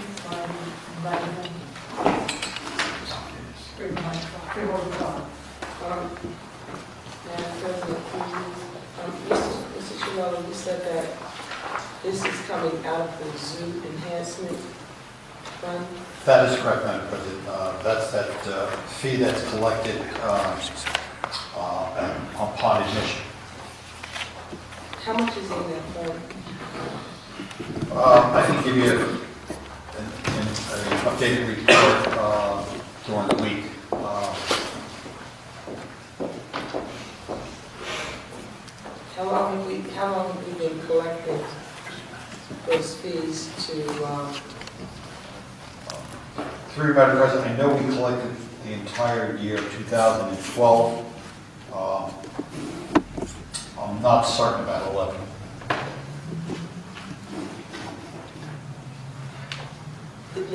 Freeholder talk. Madam President, Mr. Chimello, you said that this is coming out of the Zoo Enhancement Fund? That is correct, Madam President. That's that fee that's collected upon admission. How much is in that fund? I can give you an updated report during the week. How long have we been collecting those fees to, Through Madam President, I know we collected the entire year of 2012. I'm not certain about 11.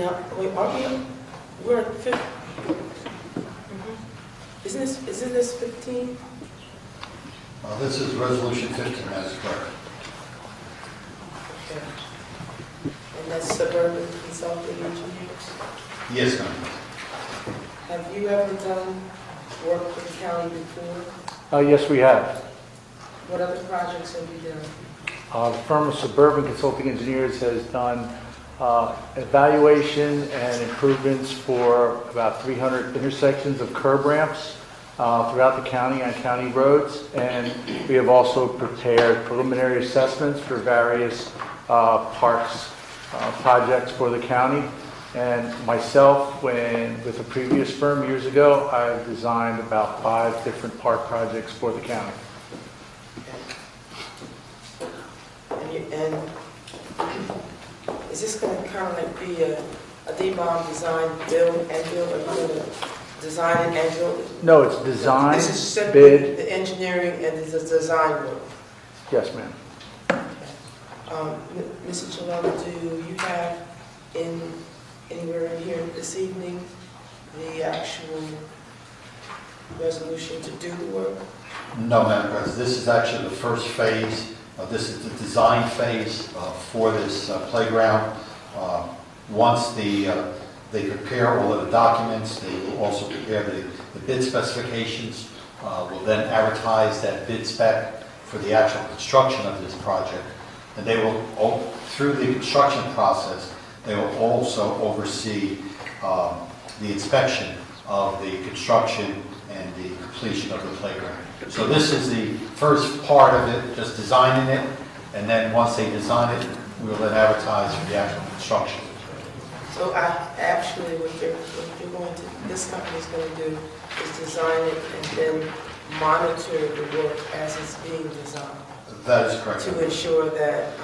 now, wait, we're at 15? Isn't this 15? This is resolution 15, that is correct. Okay. And that's Suburban Consulting Engineers? Yes, ma'am. Have you ever done work for the county before? Yes, we have. What other projects have you done? The firm of Suburban Consulting Engineers has done evaluation and improvements for about 300 intersections of curb ramps throughout the county on county roads, and we have also prepared preliminary assessments for various parks projects for the county. And myself, with a previous firm years ago, I've designed about 5 different park projects for the county. And is this going to kind of like be a DBOM design, build, and build, or are you going to design it and build it? No, it's design, This is simply bid. the engineering and the design work. Yes, ma'am. Mr. Chimello, do you have anywhere in here this evening the actual resolution to do the work? No, Madam President. This is actually the first phase. This is the design phase for this playground. Once they prepare all of the documents, they will also prepare the bid specifications. We'll then advertise that bid spec for the actual construction of this project. And they will, through the construction process, they will also oversee the inspection of the construction and the completion of the playground. So this is the first part of it, just designing it, and then once they design it, we will then advertise for the actual construction. So actually, what you're going to, this company's going to do is design it and then monitor the work as it's being designed. That is correct. To ensure that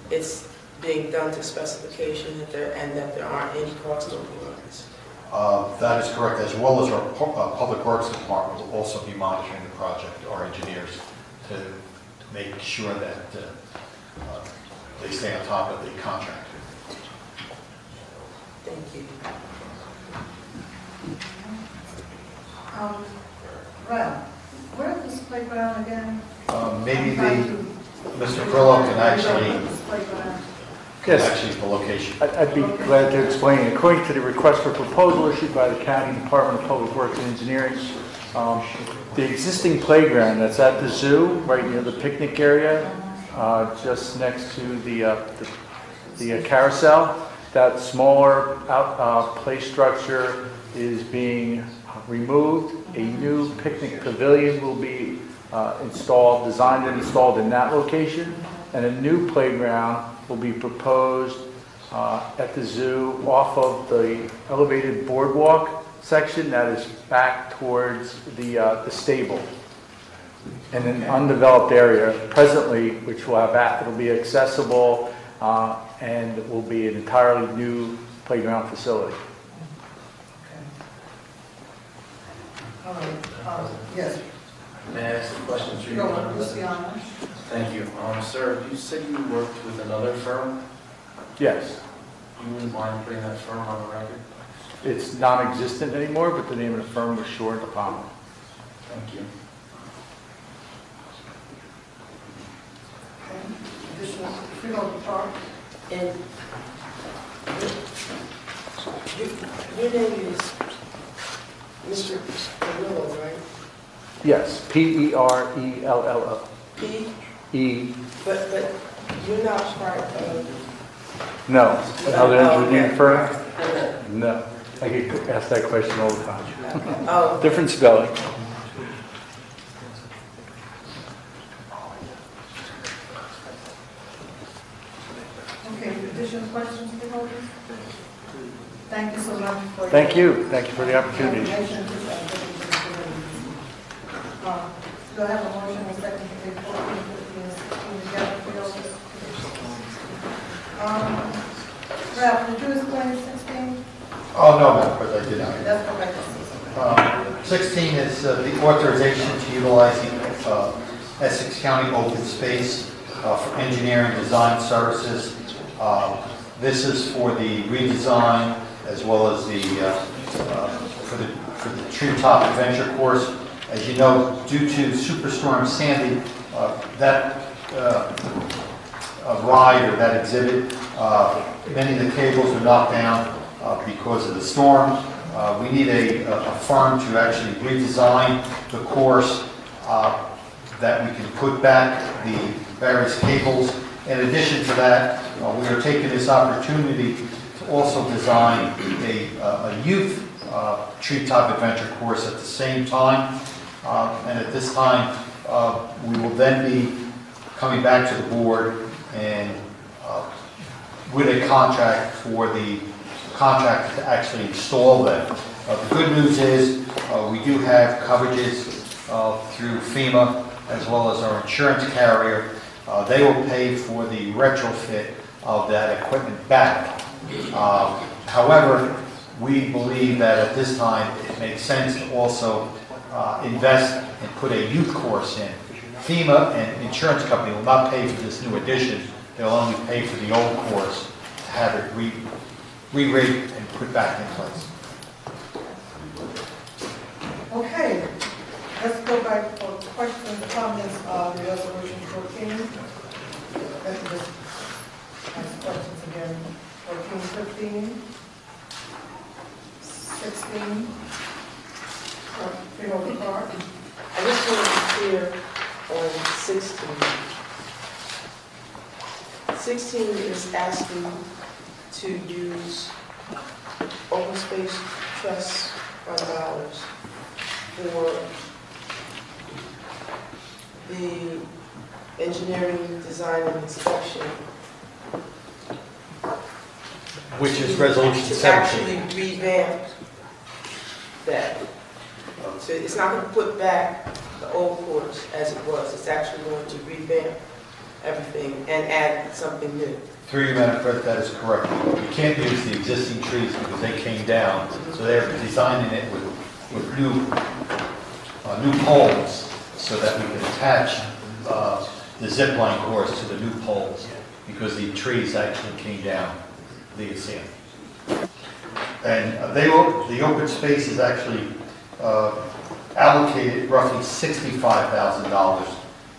it's being done to specification and that there aren't any cost overruns. That is correct, as well as our Public Works Department will also be monitoring the project, our engineers, to make sure that they stay on top of the contract. Thank you. Ralph, where is this playground again? Maybe Mr. Grillo can actually, Yes. the location. I'd be glad to explain. According to the request for proposal issued by the County Department of Public Works and Engineering, the existing playground that's at the zoo, right near the picnic area, just next to the carousel, that smaller play structure is being removed. A new picnic pavilion will be designed and installed in that location, and a new playground will be proposed at the zoo off of the elevated boardwalk section that is back towards the stable. In an undeveloped area presently, which will have it'll be accessible and it will be an entirely new playground facility. All right, yes. May I ask a question through you? Go on, Luciano. Thank you. Sir, you said you worked with another firm. Yes, You wouldn't mind putting that firm on the record? it's non-existent anymore, but the name of the firm was Shore and Palmer. Thank you. Okay. Additional, Freehold Park. And your name is Mr. Perillo, right? Yes, Perello. P, E. but you're not part of... No, another engineering firm? Okay. No, I get asked that question all the time. Oh, Different spelling. Okay, additional questions, Freeholders? Thank you so much for your... Thank you for the opportunity. information to the do I have a motion and second to take 14, 15, and 16 together, Freeholders? Ralph, did you explain 16? Oh, no, Madam President, I did not. That's correct. 16 is the authorization to utilize the Essex County open space for engineering design services. This is for the redesign as well as for the Treetop Adventure Course. As you know, due to Superstorm Sandy, that ride or that exhibit, many of the cables were knocked down because of the storm. We need a firm to actually redesign the course that we can put back the various cables. In addition to that, we are taking this opportunity to also design a youth Treetop Adventure Course at the same time. And at this time, we will then be coming back to the board and with a contract for the contractor to actually install them. The good news is we do have coverages through FEMA as well as our insurance carrier. They will pay for the retrofit of that equipment back. However, we believe that at this time it makes sense to also invest and put a youth course in. FEMA and insurance company will not pay for this new addition. They'll only pay for the old course to have it re-rigged and put back in place. Okay, let's go back for questions, comments on the resolution 14. Let's just ask questions again. 14, 15, 16. Freehold Park. I just want to be clear on 16. 16 is asking to use open space trust fund dollars for the engineering, design, and inspection Which is resolution to 17. actually revamp that. So it's not going to put back the old course as it was. It's actually going to revamp everything and add something new. Through you, Madam President, that is correct. You can't use the existing trees because they came down, so they're designing it with new poles so that we can attach the zip line course to the new poles because the trees actually came down. You see them. And the open space is actually allocated roughly $65,000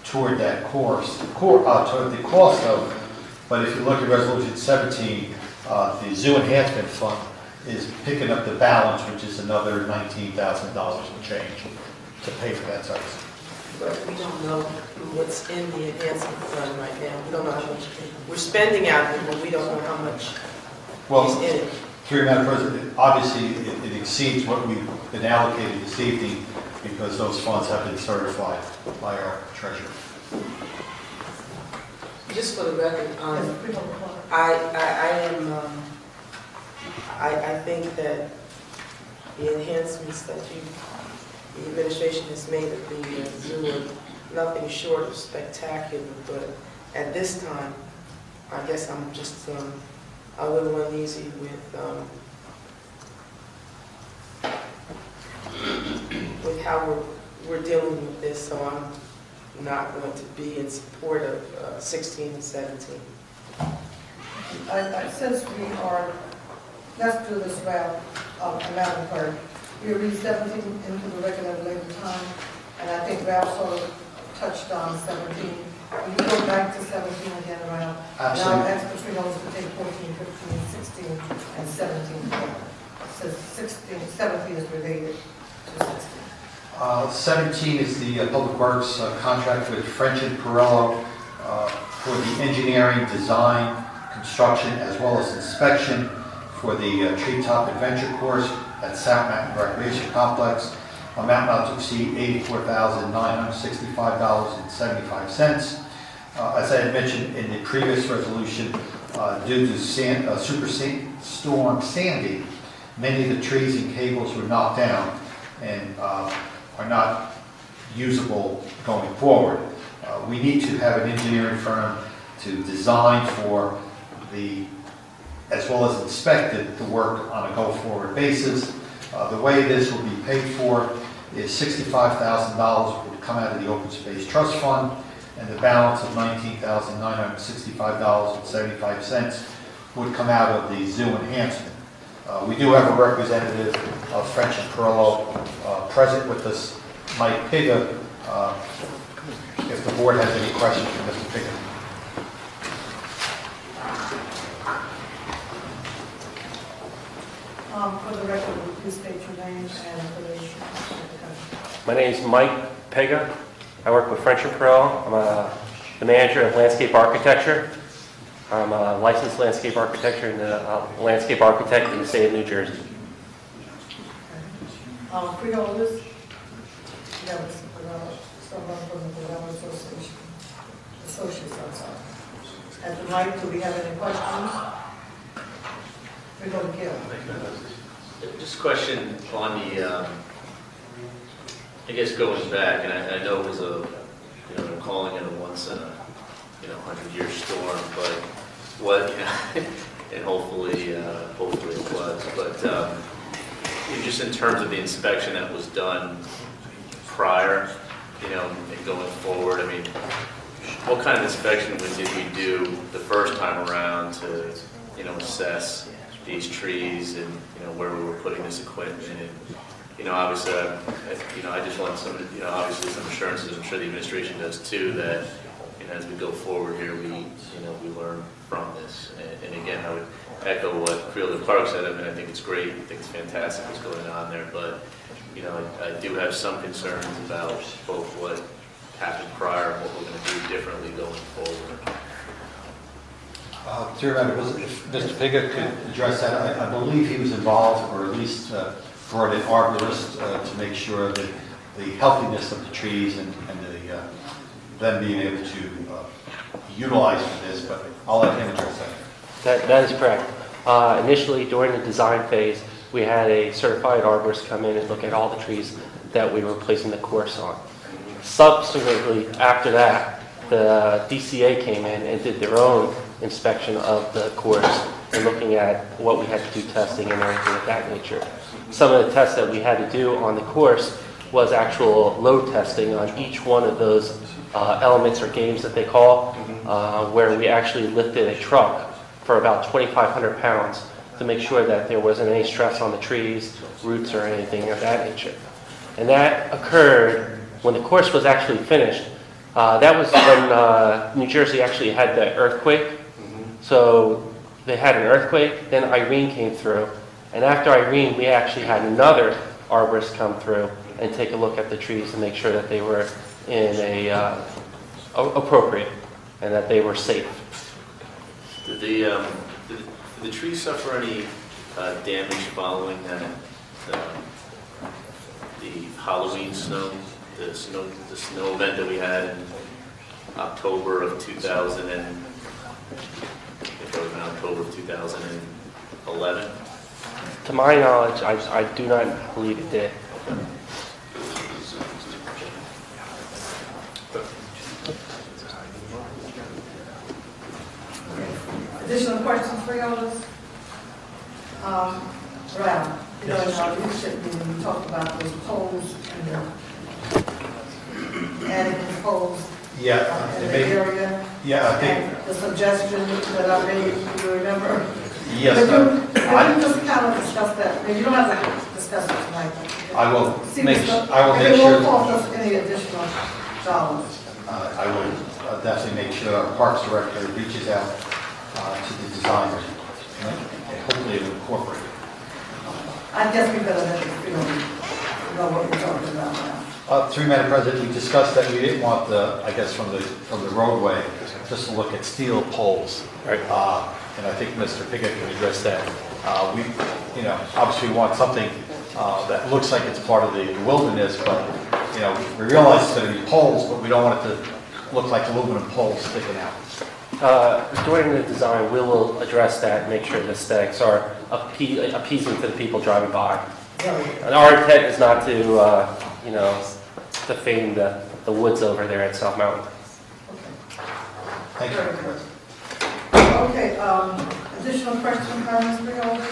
toward that course, toward the cost of. But if you look at Resolution 17, the Zoo Enhancement Fund is picking up the balance, which is another $19,000 and change to pay for that service. But we don't know what's in the enhancement fund right now. We don't know how much we're spending out there, but we don't know how much is in it. Through you, Madam President, obviously it exceeds what we've been allocated this evening because those funds have been certified by our treasurer. Just for the record, I think that the enhancements that the administration has made of the zoo are nothing short of spectacular, but at this time, I guess I'm just a little uneasy with how we're dealing with this, so I'm not going to be in support of 16 and 17. Since we are, let's do this round, Madam Clerk. We read 17 into the record at a later time, and I think Ralph sort of touched on 17. We can go back to 17 again around. Absolutely. Now ask between those to take 14, 15, 16, and 17 together. Says 17 is related to 16. 17 is the Public Works contract with French and Perello for the engineering, design, construction, as well as inspection for the Treetop Adventure Course at South Mountain Recreation Complex, amount not to exceed $84,965.75. As I had mentioned in the previous resolution, due to Superstorm Sandy, many of the trees and cables were knocked down and are not usable going forward. We need to have an engineering firm to design for as well as inspect the work on a go-forward basis. The way this will be paid for is $65,000 would come out of the Open Space Trust Fund, and the balance of $19,965.75 would come out of the zoo enhancement. We do have a representative of French and Perello present with us, Mike Piga, if the board has any questions for Mr. Piga. For the record, please state your name and affiliation. My name is Mike Pega. I work with French and Perello. I'm the manager of landscape architecture. I'm a licensed landscape architecture and a landscape architect in the state of New Jersey. Freeholders, you have someone from the Development Association. I'm sorry. At the mic, do we have any questions? Freeholder Gill. Just a question on the, I guess going back, and I know it was they're calling it a once in a, 100-year storm, but what, and hopefully it was, but just in terms of the inspection that was done prior, and going forward, I mean, what kind of inspection did we do the first time around to, assess these trees and, where we were putting this equipment and, obviously, I just want some, obviously some assurances, I'm sure the administration does too, that, as we go forward here, we learn from this. And again, I would echo what Fielder Park said. I mean, I think it's great. I think it's fantastic what's going on there. But, I do have some concerns about both what happened prior and what we're going to do differently going forward. If Mr. Piga could address that, I believe he was involved, or at least brought an arborist to make sure that the healthiness of the trees and them being able to utilize for this, but I'll let him address that. That is correct. Initially, during the design phase, we had a certified arborist come in and look at all the trees that we were placing the course on. Subsequently, after that, the DCA came in and did their own inspection of the course and looking at what we had to do testing and everything of that nature. Some of the tests that we had to do on the course was actual load testing on each one of those elements or games that they call, where we actually lifted a truck for about 2,500 pounds to make sure that there wasn't any stress on the trees, roots, or anything of that nature. And that occurred when the course was actually finished. That was when New Jersey actually had the earthquake. So they had an earthquake, then Irene came through. And after Irene, we actually had another arborist come through and take a look at the trees to make sure that they were in a appropriate and that they were safe. Did the trees suffer any damage following the Halloween snow, the snow event that we had in October of 2000 and I think it was in October of 2011? To my knowledge, I do not believe it did. Additional questions for y'all? Brown, you know, in our leadership meeting, we talked about those poles and the adding the poles in the area. Yeah, I think. And the suggestion that I made, do you remember? Yes. Could you just kind of discuss that? I mean, you don't have to discuss it tonight. I will make sure. It won't cost us any additional dollars. I will definitely make sure our Parks Director reaches out to the designers and hopefully it will incorporate it. I guess we better let the field know what we're talking about now. Through Madam President, we discussed that we didn't want the, I guess, from the roadway, just to look at steel poles. Right. And I think Mr. Pickett can address that. We, you know, obviously want something that looks like it's part of the wilderness, but, you know, we realize it's going to be poles, but we don't want it to look like aluminum poles sticking out. During the design, we will address that and make sure the aesthetics are appeasing to the people driving by. And our intent is not to, you know, defame the woods over there at South Mountain. Thank you. Okay, additional questions, comments, freeholders?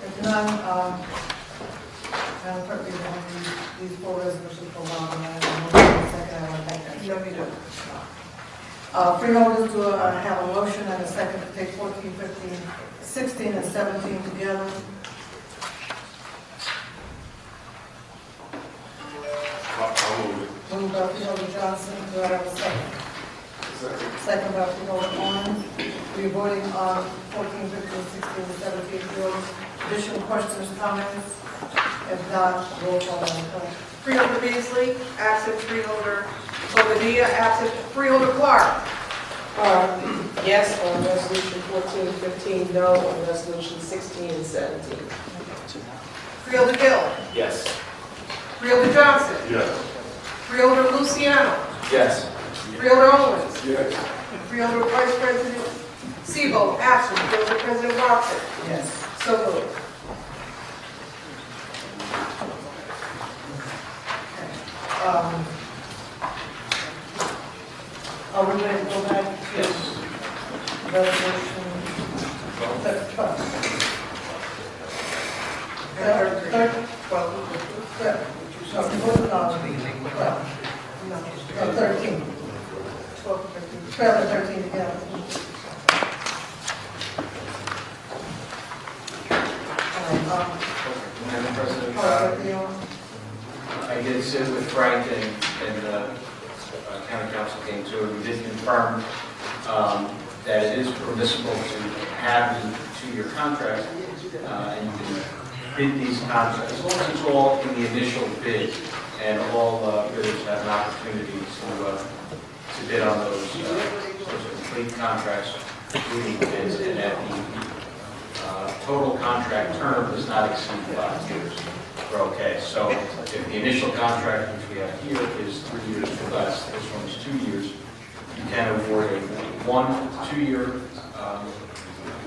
If none, Madam Clerk, we have these four resolutions for a while, and I have a second, I want to thank you. Let me do it. Freeholders, do I have a motion and a second to take 14, 15, 16, and 17 together? Moved by Freeholder Johnson, do I have a second? Second by Freeholder Owens. We're voting on 14, 15, 16, and 17 bills. Additional questions, comments? If not, roll call, Madam Clerk. Freeholder Beasley, absent. Freeholder Bobadilla, absent. Freeholder Clark. Yes on resolution 14 and 15, no on resolution 16 and 17. Freeholder Gill. Yes. Freeholder Johnson. Yes. Freeholder Luciano. Yes. Freeholder Owens. Yes. Freeholder Vice President Sebo, absent. Freeholder President Watson. Yes. So moved. Are we ready to go back to resolution 12? So we voted on 12. No, 13. 12 and 13 together. Madam President, I did sit with Frank and County Council came to, and we did confirm that it is permissible to have the 2-year contract, and you can bid these contracts, as long as it's all in the initial bid, and all bidders have an opportunity to bid on those complete contracts, including bids, and that the total contract term does not exceed 5 years. We're okay. So if the initial contract, which we have here, is 3 years or less, this one is 2 years, you can award a 1 to 2 year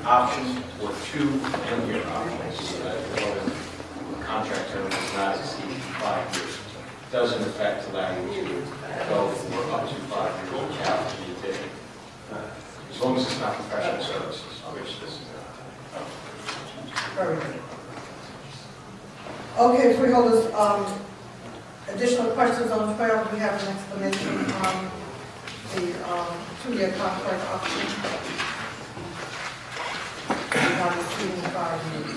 option or 2 one-year options. The contract term does not exceed 5 years. Doesn't affect allowing you to go for up to 5 years without the bid. As long as it's not professional services, which this is not. Very good. Okay, freeholders, additional questions on 12, we have an explanation on the 2-year contract option. We have exceeding 5 years.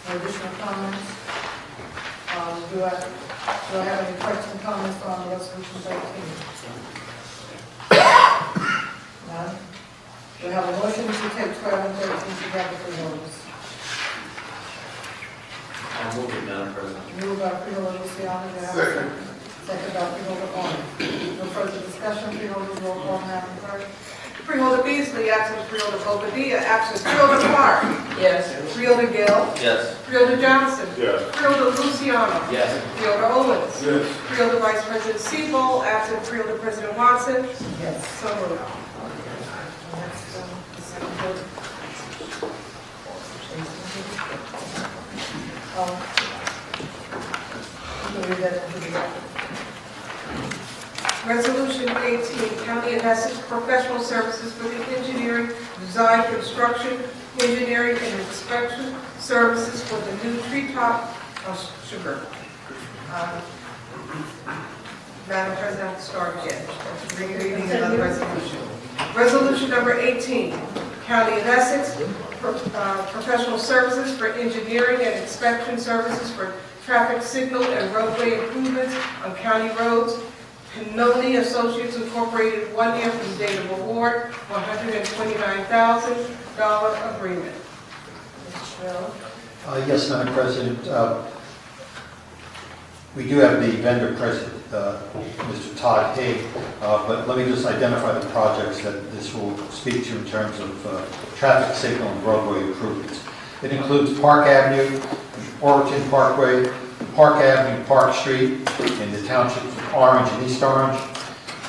No additional comments? Do I have any questions, comments on resolution 13? None? Do I have a motion to take 12 and 13 together, freeholders? I'll move it, Madam President. Moved by Freeholder Luciano, do I have a second? Second by Freeholder Arnold. No further discussion, Freeholder, roll call, Madam Clerk. Freeholder Beasley, absent Freeholder Bobadilla, absent Freeholder Clark, Yes. Freeholder Gill, Yes. Freeholder Johnson, Yes. Freeholder Luciano, Yes. Freeholder Owens, Yes. Freeholder Vice President Seabold, absent Freeholder President Watson, Yes. so moved. Next, the second vote. You can read that into the record. Resolution 18, County of Essex Professional Services for the Engineering, Design, Construction, Engineering, and Inspection Services for the new treetop of sugar. Madam President, I'll start again. Reading another resolution. Resolution number 18, County of Essex, Professional Services for Engineering and Inspection Services for Traffic Signal and Roadway Improvements on County Roads. Pinoni Associates Incorporated, 1 year from date of award, $129,000 agreement. Mr. Schmidt. Yes, Madam President. We do have the vendor present, Mr. Todd Haig, but let me just identify the projects that this will speak to in terms of traffic signal and roadway improvements. It includes Park Avenue, Overton Parkway, Park Avenue, Park Street in the townships of Orange and East Orange,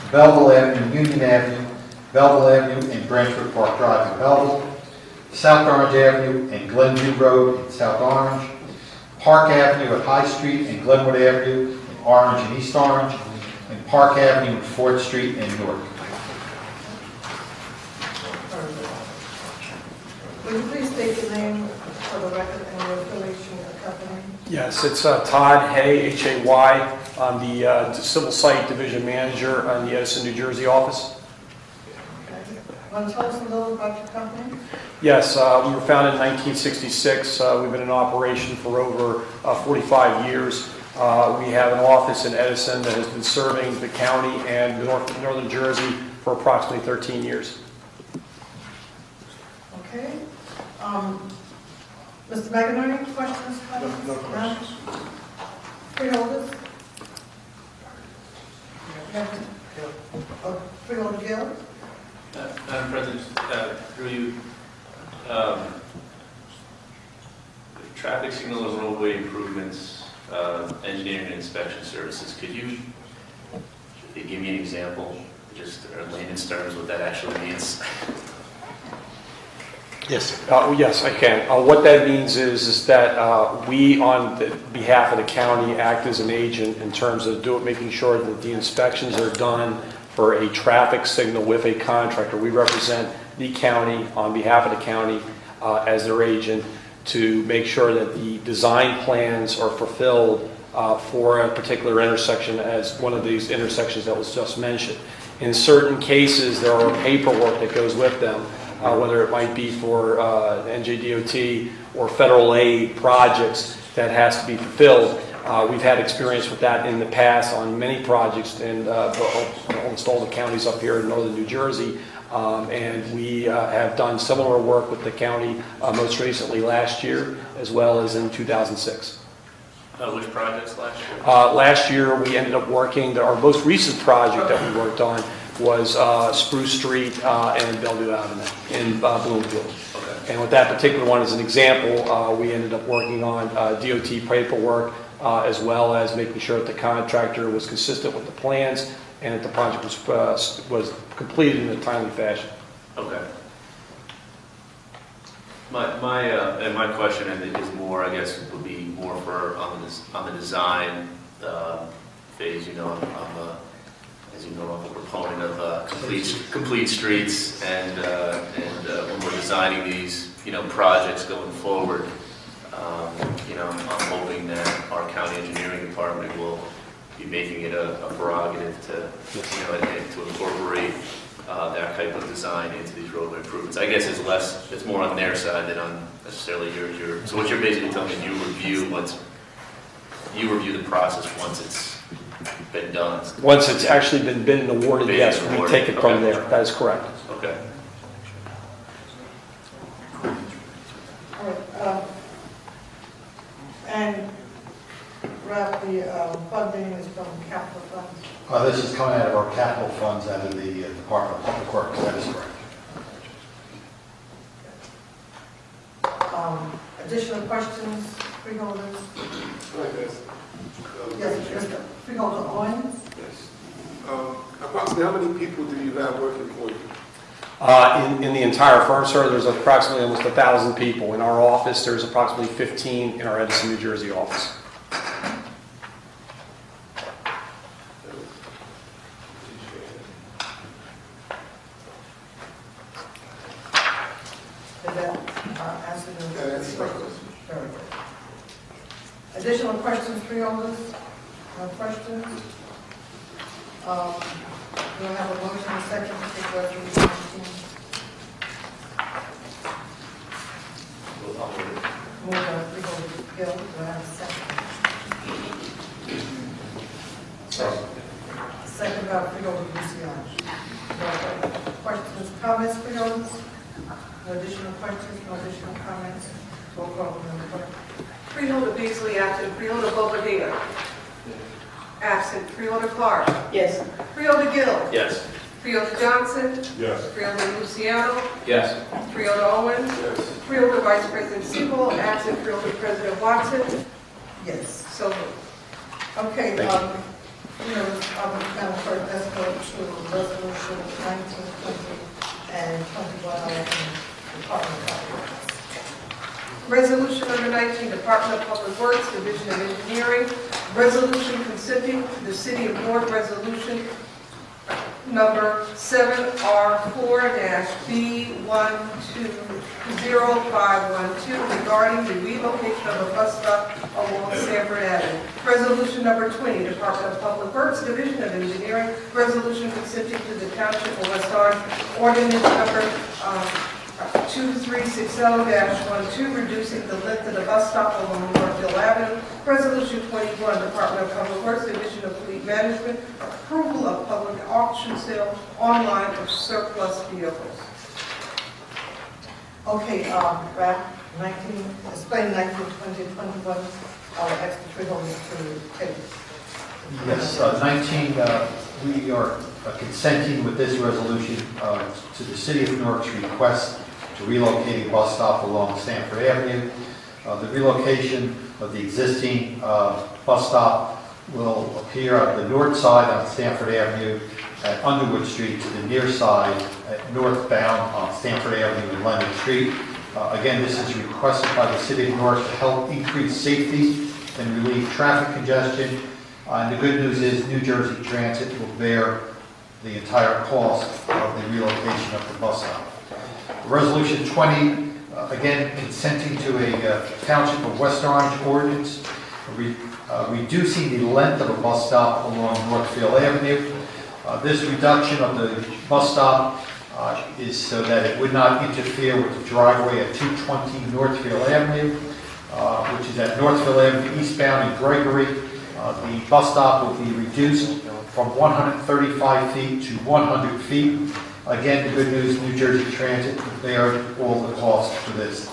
Belleville Avenue, Union Avenue, Belleville Avenue, and Branchwood Park Drive in Belleville, South Orange Avenue and Glenview Road in South Orange, Park Avenue at High Street and Glenwood Avenue in Orange and East Orange, and Park Avenue and 4th Street in Newark. Would you please state your name for the record and your affiliation with the company? Yes, it's Todd Hay, H-A-Y. I'm the Civil Site Division Manager on the Edison, New Jersey office. Okay. Want to tell us a little about your company? Yes, we were founded in 1966. We've been in operation for over 45 years. We have an office in Edison that has been serving the county and northern Jersey for approximately 13 years. Okay. Mr. McInerney, questions? No questions. Freeholders? Freeholder Gill? Madam President, through you, traffic signal and roadway improvements, engineering and inspection services, could you give me an example, just in layman's terms, what that actually means? Yes, yes, I can. What that means is that we, on behalf of the county, act as an agent in terms of making sure that the inspections are done for a traffic signal with a contractor. We represent the county on behalf of the county as their agent to make sure that the design plans are fulfilled for a particular intersection as one of these intersections that was just mentioned. In certain cases, there are paperwork that goes with them, whether it might be for NJDOT or federal aid projects that has to be fulfilled. We've had experience with that in the past on many projects in almost all the counties up here in northern New Jersey. And we have done similar work with the county most recently last year, as well as in 2006. Which projects last year? Last year, we ended up working, our most recent project that we worked on was Spruce Street and Bellevue Avenue in Bloomfield. Okay. And with that particular one as an example, we ended up working on DOT paperwork as well as making sure that the contractor was consistent with the plans and that the project was completed in a timely fashion. Okay. My question is more, I guess, would be more for on the design phase. You know, as you know, I'm a proponent of complete streets, and when we're designing these, projects going forward, I'm hoping that our county engineering department will be making it a prerogative to, to incorporate that type of design into these roadway improvements. I guess it's more on their side than on necessarily your. So what you're basically telling me, you review the process once it's been done. Once it's actually been bid and awarded, yes, we take it from there. That is correct. Okay. All right, and Ralph, the funding is from capital funds? This is coming out of our capital funds out of the Department of Public Works, that is correct. Additional questions, freeholders? Yes, Mr. Freeholder Owens? Yes. Approximately how many people do you have working for you? In the entire firm, sir, there's approximately almost 1,000 people. In our office, there's approximately 15 in our Edison, New Jersey office. Did that answer the That's my question? Very good. Additional questions, freeholders? No questions? We'll have a motion and a second to take resolution 19. Move by freeholder Gill, do I have a second? Second by freeholder Luciano. Questions, comments, freeholders? No additional questions, no additional comments? Roll call, Madam Clerk. Freeholder Beasley absent. Freeholder Bobadilla. Absent. Freeholder Clark. Yes. Freeholder Gill. Yes. Freeholder Johnson. Yes. Freeholder Luciano. Yes. Freeholder Owens. Yes. Freeholder Vice President Siebel. Absent. Freeholder President Watson. Yes. So moved. Okay, Madam Clerk, let's go to resolution 19, 20, and 21, Department of Public Works. Resolution number 19, Department of Public Works, Division of Engineering. Resolution consenting to the City of Newark Resolution number 7R4-B1200512 regarding the relocation of a bus stop along Sanford Avenue. Resolution number 20, Department of Public Works, Division of Engineering. Resolution consenting to the Township of West Orange ordinance number 2360-12, reducing the length of the bus stop along Northfield Avenue. Resolution 21, Department of Public Works, Division of Fleet Management, approval of public auction sale online of surplus vehicles. Okay, Ralph, 19, explain 19, 20, 21, our extra freeholders to take. Yes, 19, we are consenting with this resolution to the City of Newark's request to relocate a bus stop along Stanford Avenue. The relocation of the existing bus stop will appear on the north side on Stanford Avenue at Underwood Street to the near side at northbound on Stanford Avenue and Leonard Street. Again, this is requested by the City of Newark to help increase safety and relieve traffic congestion. And the good news is New Jersey Transit will bear the entire cost of the relocation of the bus stop. Resolution 20, again, consenting to a Township of West Orange ordinance, reducing the length of a bus stop along Northfield Avenue. This reduction of the bus stop is so that it would not interfere with the driveway at 220 Northfield Avenue, which is at Northfield Avenue eastbound in Gregory. The bus stop will be reduced from 135 feet to 100 feet. Again, the good news, New Jersey Transit will bear all the costs for this.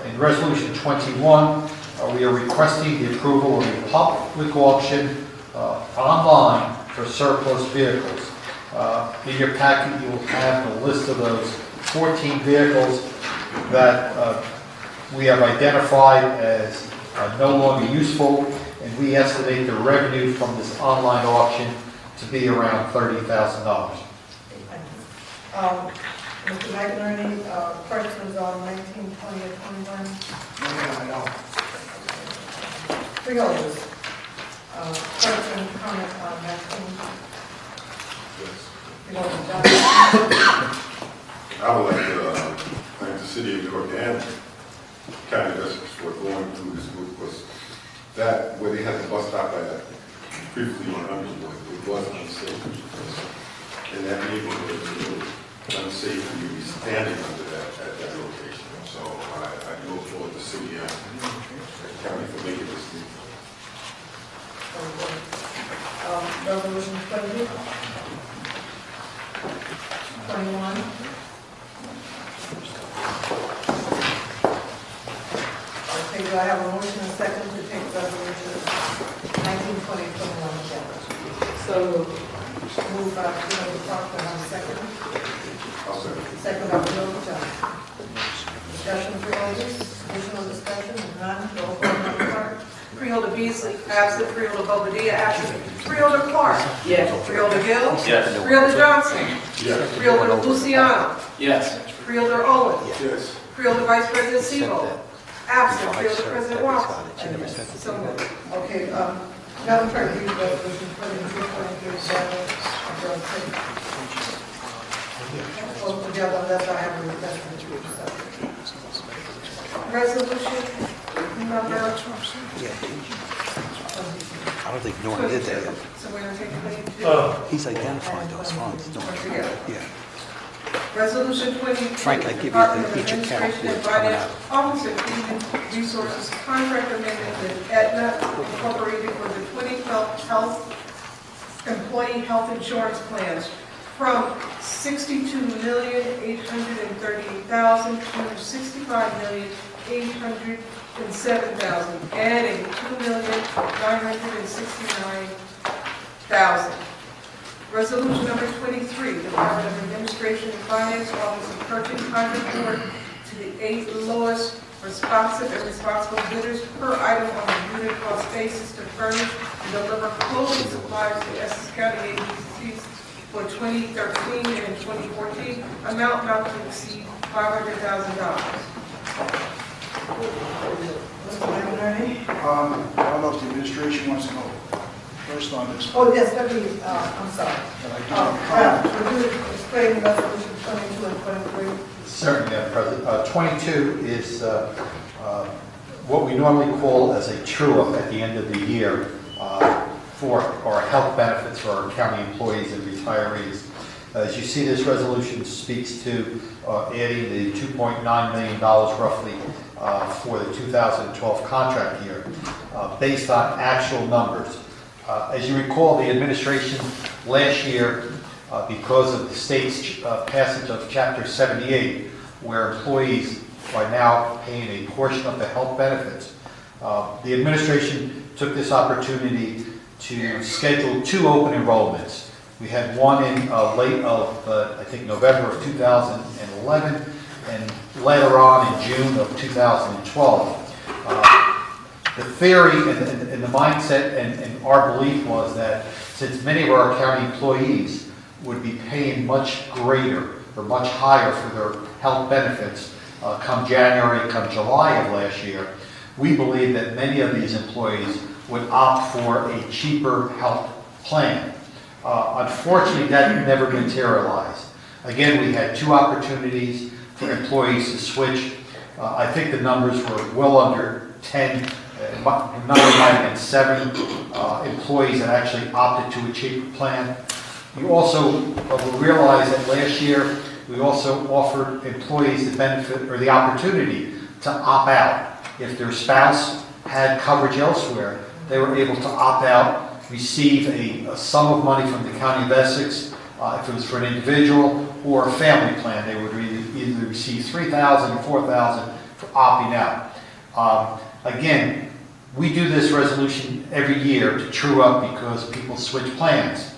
In Resolution 21, we are requesting the approval of a public auction online for surplus vehicles. In your packet, you will have the list of those 14 vehicles that we have identified as no longer useful, and we estimate the revenue from this online auction to be around $30,000. Mr. McInerney, questions on 19, 20, or 21? No. Freeholders, questions, comments on 19? Freeholders, Johnson? I would like to thank the city of York and county residents for going through this group, because that, where they had the bus stop at previously on Underwood, it was unsafe. And that neighborhood is a little unsafe for you to be standing under that, at that location. So I do applaud the city and the county for making this move. Resolution 20, 21. Okay, do I have a motion and second to take resolution 19, 20, 21 together? So moved. Moved by Freeholder Parker, and second. I'll second. Second by Freeholder Johnson. Discussion, Freeholders, additional discussion, if none, roll call, Madam Clerk. Freeholder Beasley, absent. Freeholder Bobadilla, absent. Freeholder Clark. Yes. Freeholder Hill. Yes. Freeholder Johnson. Yes. Freeholder Luciano. Yes. Freeholder Owen. Yes. Freeholder Vice President Sebo. Absent. Freeholder President Watson. So moved. Okay, Madam Clerk, read resolution 22, 23, 7, both together, unless I have a request from the Resolution number. I don't think Norm did that yet. So we're going to take 22. He's identified those funds. Yeah. Resolution 22. Frank, I give you Department of each account Administration and what's coming Finance out. Office of Human Resources contract amendment with Aetna Incorporated for the 2012 health employee health insurance plans from $62,838,000 to $65,807,000, adding $2,969,000. Resolution number 23, Department of Administration and Finance, Office of Purchasing Contract Award to the 8 lowest responsive and responsible bidders per item on a unit cost basis to furnish and deliver clothing supplies to Essex County agencies for 2013 and 2014, amount not to exceed $500,000. Mr. McInerney? I don't know if the administration wants to go first on this. Oh, yes, let me, I'm sorry. Would you explain resolution 22 and 23? Certainly, Madam President. 22 is what we normally call as a true-up at the end of the year for our health benefits for our county employees and retirees. As you see, this resolution speaks to adding the $2.9 million roughly for the 2012 contract year based on actual numbers. As you recall, the administration last year, because of the state's passage of Chapter 78, where employees are now paying a portion of the health benefits, the administration took this opportunity to schedule 2 open enrollments. We had one in late of, I think, November of 2011, and later on in June of 2012. The theory and the mindset and our belief was that since many of our county employees would be paying much greater or much higher for their health benefits come January, come July of last year, we believe that many of these employees would opt for a cheaper health plan. Unfortunately, that never materialized. Again, we had 2 opportunities for employees to switch. I think the numbers were well under 10. The number might have been 7 employees that actually opted to a cheaper plan. You also will realize that last year we also offered employees the benefit or the opportunity to opt out. If their spouse had coverage elsewhere, they were able to opt out, receive a sum of money from the County of Essex. If it was for an individual or a family plan, they would either receive $3,000 or $4,000 for opting out. Again, we do this resolution every year to true up because people switch plans.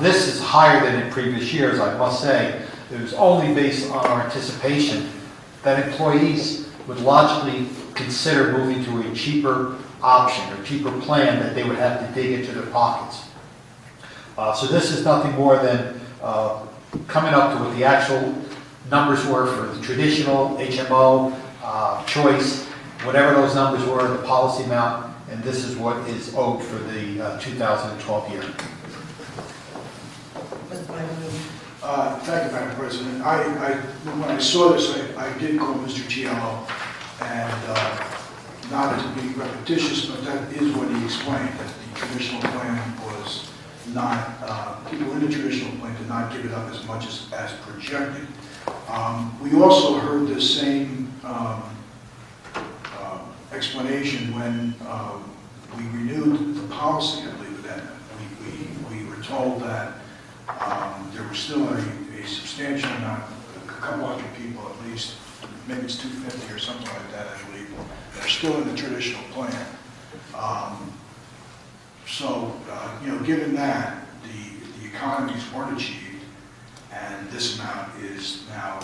This is higher than in previous years, I must say. It was only based on our anticipation that employees would logically consider moving to a cheaper option or cheaper plan that they would have to dig into their pockets. So this is nothing more than coming up to what the actual numbers were for the traditional HMO, choice, whatever those numbers were, the policy amount, and this is what is owed for the 2012 year. Thank you, Madam President. When I saw this, I did call Mr. Cielo, and not to be repetitious, but that is what he explained, that the traditional plan was not, people in the traditional plan did not give it up as much as projected. We also heard the same explanation when we renewed the policy, I believe, that we were told that there was still a substantial amount, a couple hundred people at least, maybe it's 250 or something like that, I believe, that are still in the traditional plan. Given that, the economies weren't achieved, and this amount is now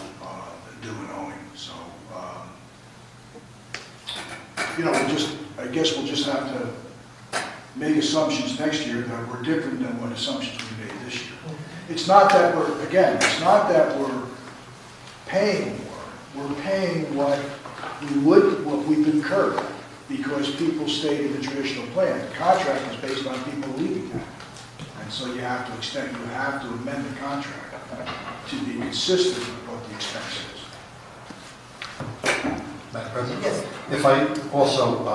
due and owing. So, I guess we'll just have to make assumptions next year that were different than what assumptions we made this year. It's not that it's not that we're paying more. We're paying what we've incurred because people stayed in the traditional plan. The contract is based on people leaving that. And so you have to amend the contract to be consistent with what the expense is. Madam President? Yes. If I also,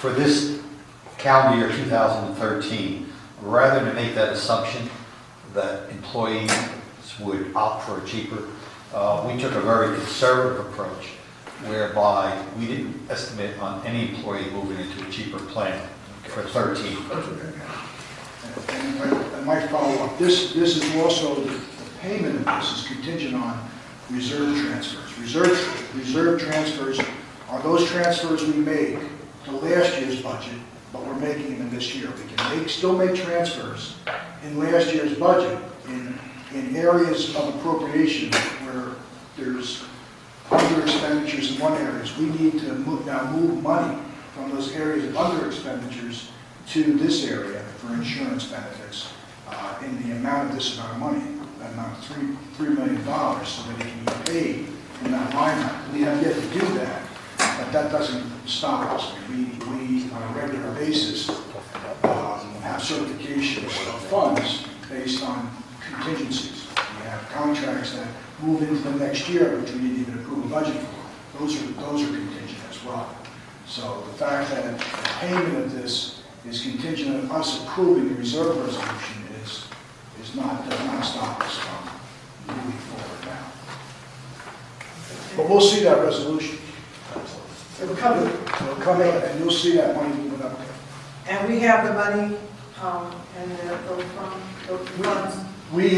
for this calendar year 2013, rather than make that assumption that employees would opt for a cheaper, we took a very conservative approach whereby we didn't estimate on any employee moving into a cheaper plan for 13. And I might follow up. This is also, the payment of this is contingent on reserve transfers. Reserve transfers are those transfers we make to last year's budget, but we're making them in this year. We can still make transfers in last year's budget in areas of appropriation where there's under expenditures in one area. We need to move money from those areas of under expenditures to this area for insurance benefits in the amount of this amount of money, that amount of $3 million, so that it can be paid from that line item. We have yet to do that, but that doesn't stop us. We on a regular basis, have certifications of funds based on contingencies. We have contracts that move into the next year, which we didn't even approve a budget for. Those are contingent as well. So the fact that the payment of this is contingent on us approving the reserve resolution does not stop us from moving forward now. But we'll see that resolution. It'll come in, and you'll see that money moving up there. And we have the money and those funds? We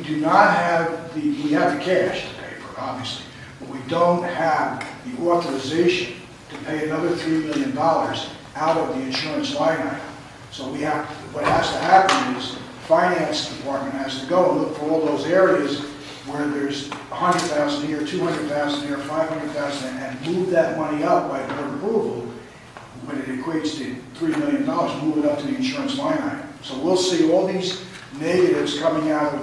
do not have we have the cash to pay for it, obviously, but we don't have the authorization to pay another $3 million out of the insurance line item. So what has to happen is the finance department has to go and look for all those areas where there's $100,000 here, $200,000 here, $500,000, and move that money up by board approval. When it equates to $3 million, move it up to the insurance line item. So we'll see all these negatives coming out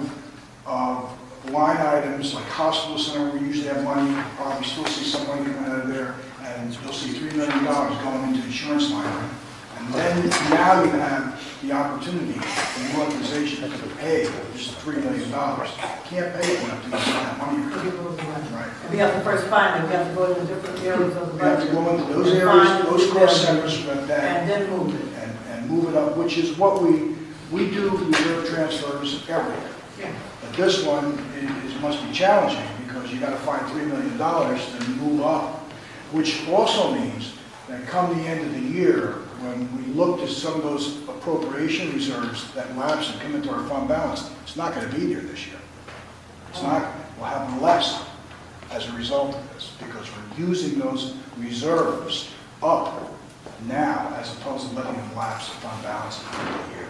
of line items like hospital center, we usually have money, you'll probably still see some money coming out of there, and you'll see $3 million going into the insurance line item. And then now you have the opportunity and the authorization to pay just $3 million. Can't pay it until you get that money. Right. We have to first find it, we have to go into different areas of the budget. We have to go into those areas, those cost centers, and then move it. And move it up, which is what we do reserve transfers every year. Yeah. But this one must be challenging because you got to find $3 million to move up, which also means that come the end of the year, when we look to some of those appropriation reserves that lapse and come into our fund balance, it's not going to be there this year. It's not. We'll have less as a result of this because we're using those reserves up now as opposed to letting them lapse in fund balance at the end of the year.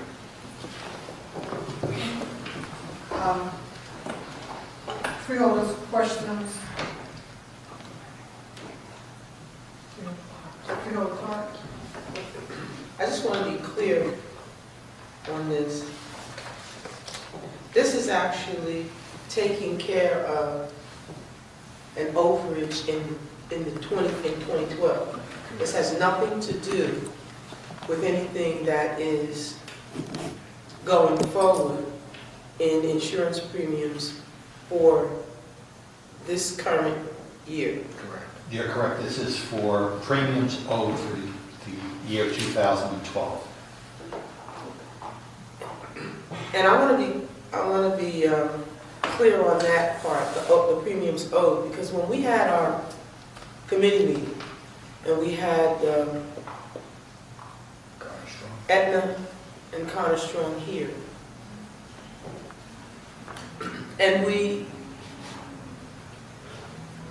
Freeholders, questions? Freeholder Clark? I just want to be clear on this. This is actually taking care of an overage in 2012. This has nothing to do with anything that is going forward in insurance premiums for this current year. Correct. You're correct. This is for premiums owed for the year 2012. And I want to be clear on that part, the premiums owed, because when we had our committee meeting and we had Aetna and Connor Strong here, and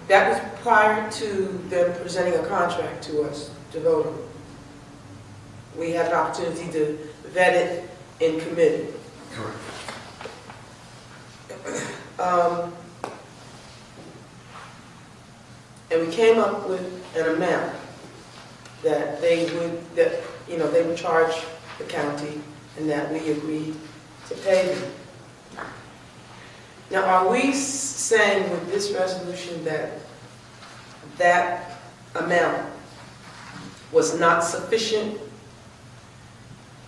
that was prior to them presenting a contract to us to vote on. We had an opportunity to vet it in committee. Correct. And we came up with an amount that they would charge the county, and that we agreed to pay them. Now, are we saying with this resolution that that amount was not sufficient?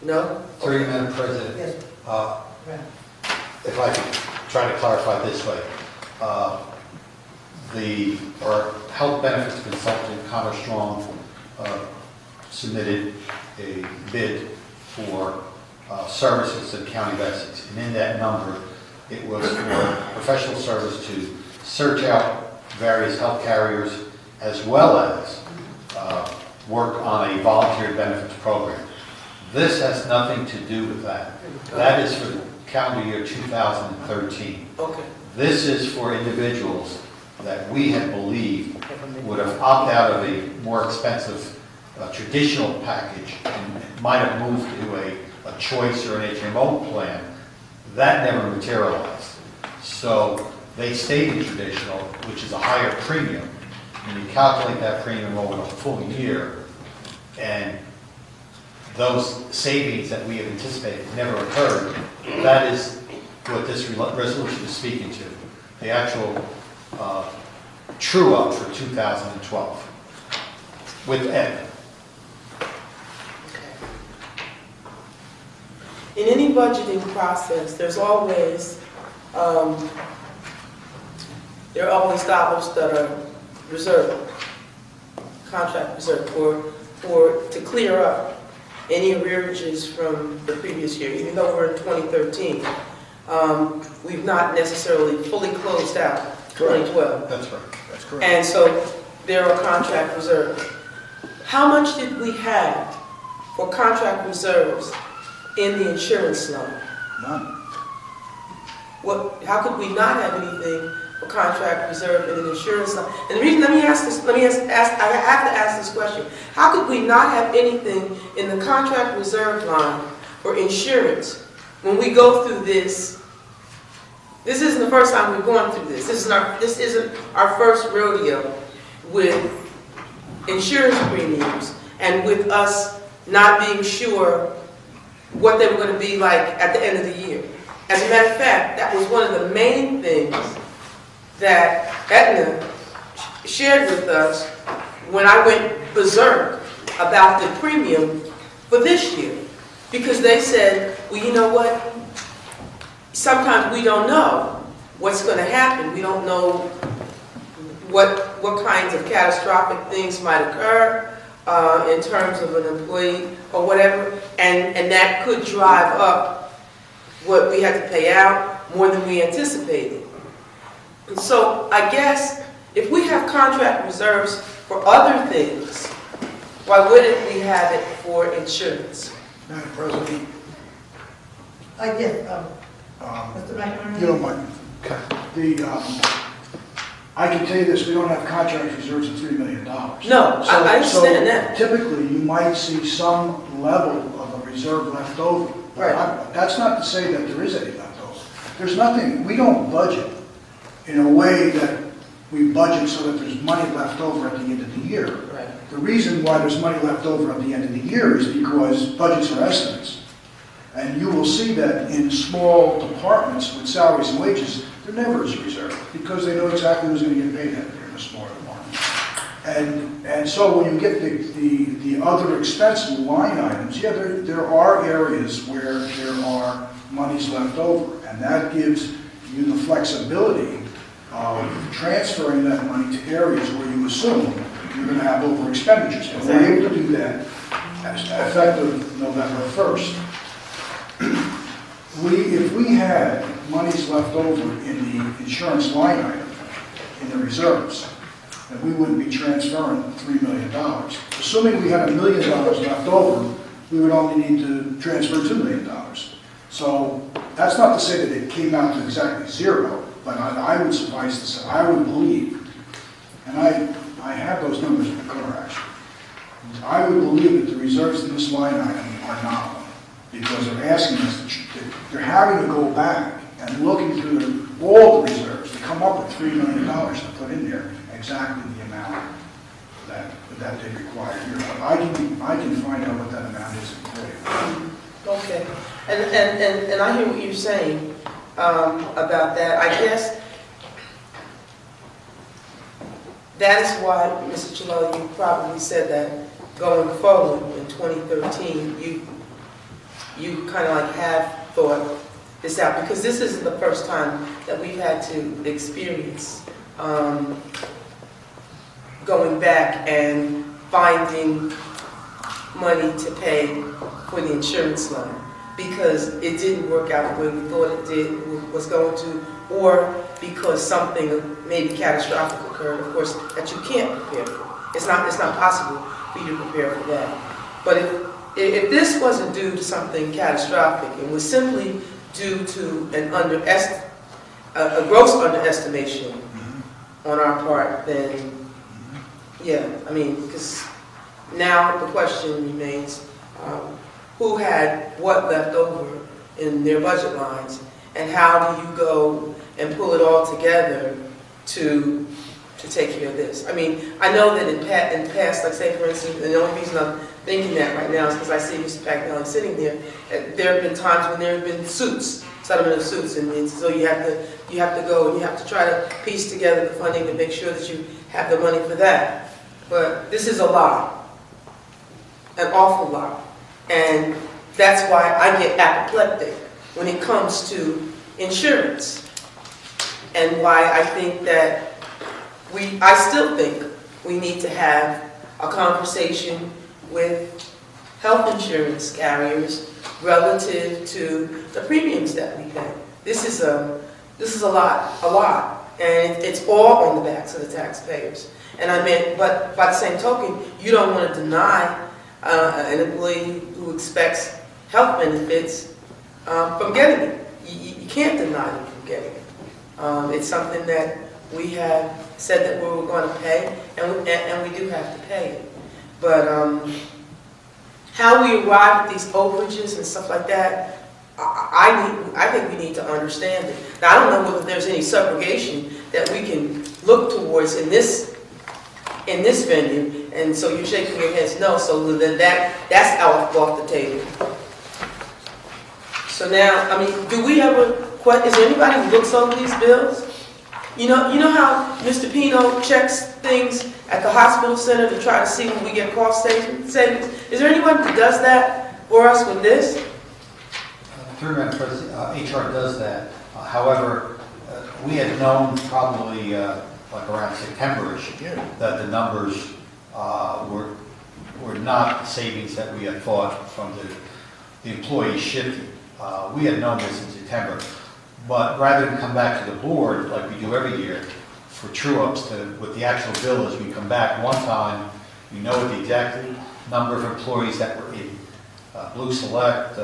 No? Through you, Madam President. Yes. If I could try to clarify this way. Our health benefits consultant, Connor Strong, submitted a bid for services to the County of Essex. And in that number, it was for professional service to search out various health carriers as well as work on a volunteer benefits program. This has nothing to do with that. That is for the calendar year 2013. Okay. This is for individuals that we had believed would have opted out of a more expensive traditional package and might have moved to a choice or an HMO plan. That never materialized. So they stayed in traditional, which is a higher premium. And you calculate that premium over a full year, and those savings that we have anticipated never occurred. That is what this resolution is speaking to, the actual true-up for 2012 with Ed. In any budgeting process, there's always there are always dollars that are reserved, contract reserved to clear up any arrearages from the previous year. Even though we're in 2013, we've not necessarily fully closed out 2012. That's right. That's correct. And so there are contract reserves. How much did we have for contract reserves in the insurance line? None. How could we not have anything for contract reserve in an insurance line? And the reason, I have to ask this question. How could we not have anything in the contract reserve line for insurance when we go through this? This isn't the first time we've gone through this. This isn't our first rodeo with insurance premiums and with us not being sure what they were going to be like at the end of the year. As a matter of fact, that was one of the main things that Aetna shared with us when I went berserk about the premium for this year. Because they said, well, you know what? Sometimes we don't know what's going to happen. We don't know what kinds of catastrophic things might occur in terms of an employee or whatever, and that could drive up what we had to pay out more than we anticipated. And so I guess if we have contract reserves for other things, why wouldn't we have it for insurance? Madam President, Yes, Mr. McInerney? you don't mind. I can tell you this, we don't have contract reserves of $3 million. No, I understand that. Typically, you might see some level of a reserve left over. Right. That's not to say that there is any left over. There's nothing, we don't budget in a way that we budget so that there's money left over at the end of the year. Right. The reason why there's money left over at the end of the year is because budgets are estimates. And you will see that in small departments with salaries and wages, there never is a reserve because they know exactly who's going to get paid that year. the smaller departments. And so when you get the other expense line items, yeah, there are areas where there are monies left over, and that gives you the flexibility of transferring that money to areas where you assume you're going to have over expenditures. And we're able to do that effective November 1st. If we had monies left over in the insurance line item, in the reserves, then we wouldn't be transferring $3 million. Assuming we had $1 million left over, we would only need to transfer $2 million. So that's not to say that it came out to exactly zero, but I would suffice to say, I would believe, and I have those numbers in the car actually, I would believe that the reserves in this line item are nominal, because they're asking us, they're having to go back and looking through all the reserves to come up with $3 million to put in there, exactly the amount that they require here. But I can find out what that amount is in today. Okay, and I hear what you're saying about that. I guess that is why, Mr. Chilelli, you probably said that going forward in 2013, you kind of like have thought this out, because this isn't the first time that we've had to experience going back and finding money to pay for the insurance line, because it didn't work out the way we thought it was going to, or because something maybe catastrophic occurred, of course, that you can't prepare for. It's not possible for you to prepare for that. But if this wasn't due to something catastrophic and was simply due to a gross underestimation on our part, then yeah, I mean, because now the question remains, who had what left over in their budget lines, and how do you go and pull it all together to take care of this? I mean, I know that in past, like say for instance, and the only reason I'm thinking that right now is because I see Mr. Pagnelli sitting there. There have been times when there have been settlement of suits, and so you have to go and you have to try to piece together the funding to make sure that you have the money for that. But this is a lot, an awful lot, and that's why I get apoplectic when it comes to insurance, and why I think that I still think we need to have a conversation with health insurance carriers relative to the premiums that we pay. This is a lot, and it's all on the backs of the taxpayers. And I mean, but by the same token, you don't want to deny an employee who expects health benefits from getting it. You can't deny them from getting it. It's something that we have said that we were going to pay, and we do have to pay it. But how we arrive at these overages and stuff like that, I think we need to understand it. Now, I don't know whether there's any subrogation that we can look towards in this venue, and so you're shaking your heads no, so then that's off the table. So now, I mean, do we ever, is there anybody who looks over these bills? You know how Mr. Pino checks things at the hospital center to try to see when we get cost savings? Is there anyone who does that for us with this? Through Madam President, HR does that. However, we had known probably like around September-ish that the numbers were not savings that we had thought from the employees shifting. We had known this in September, but rather than come back to the board like we do every year for true-ups with the actual bill as we come back one time, we know the exact number of employees that were in Blue Select,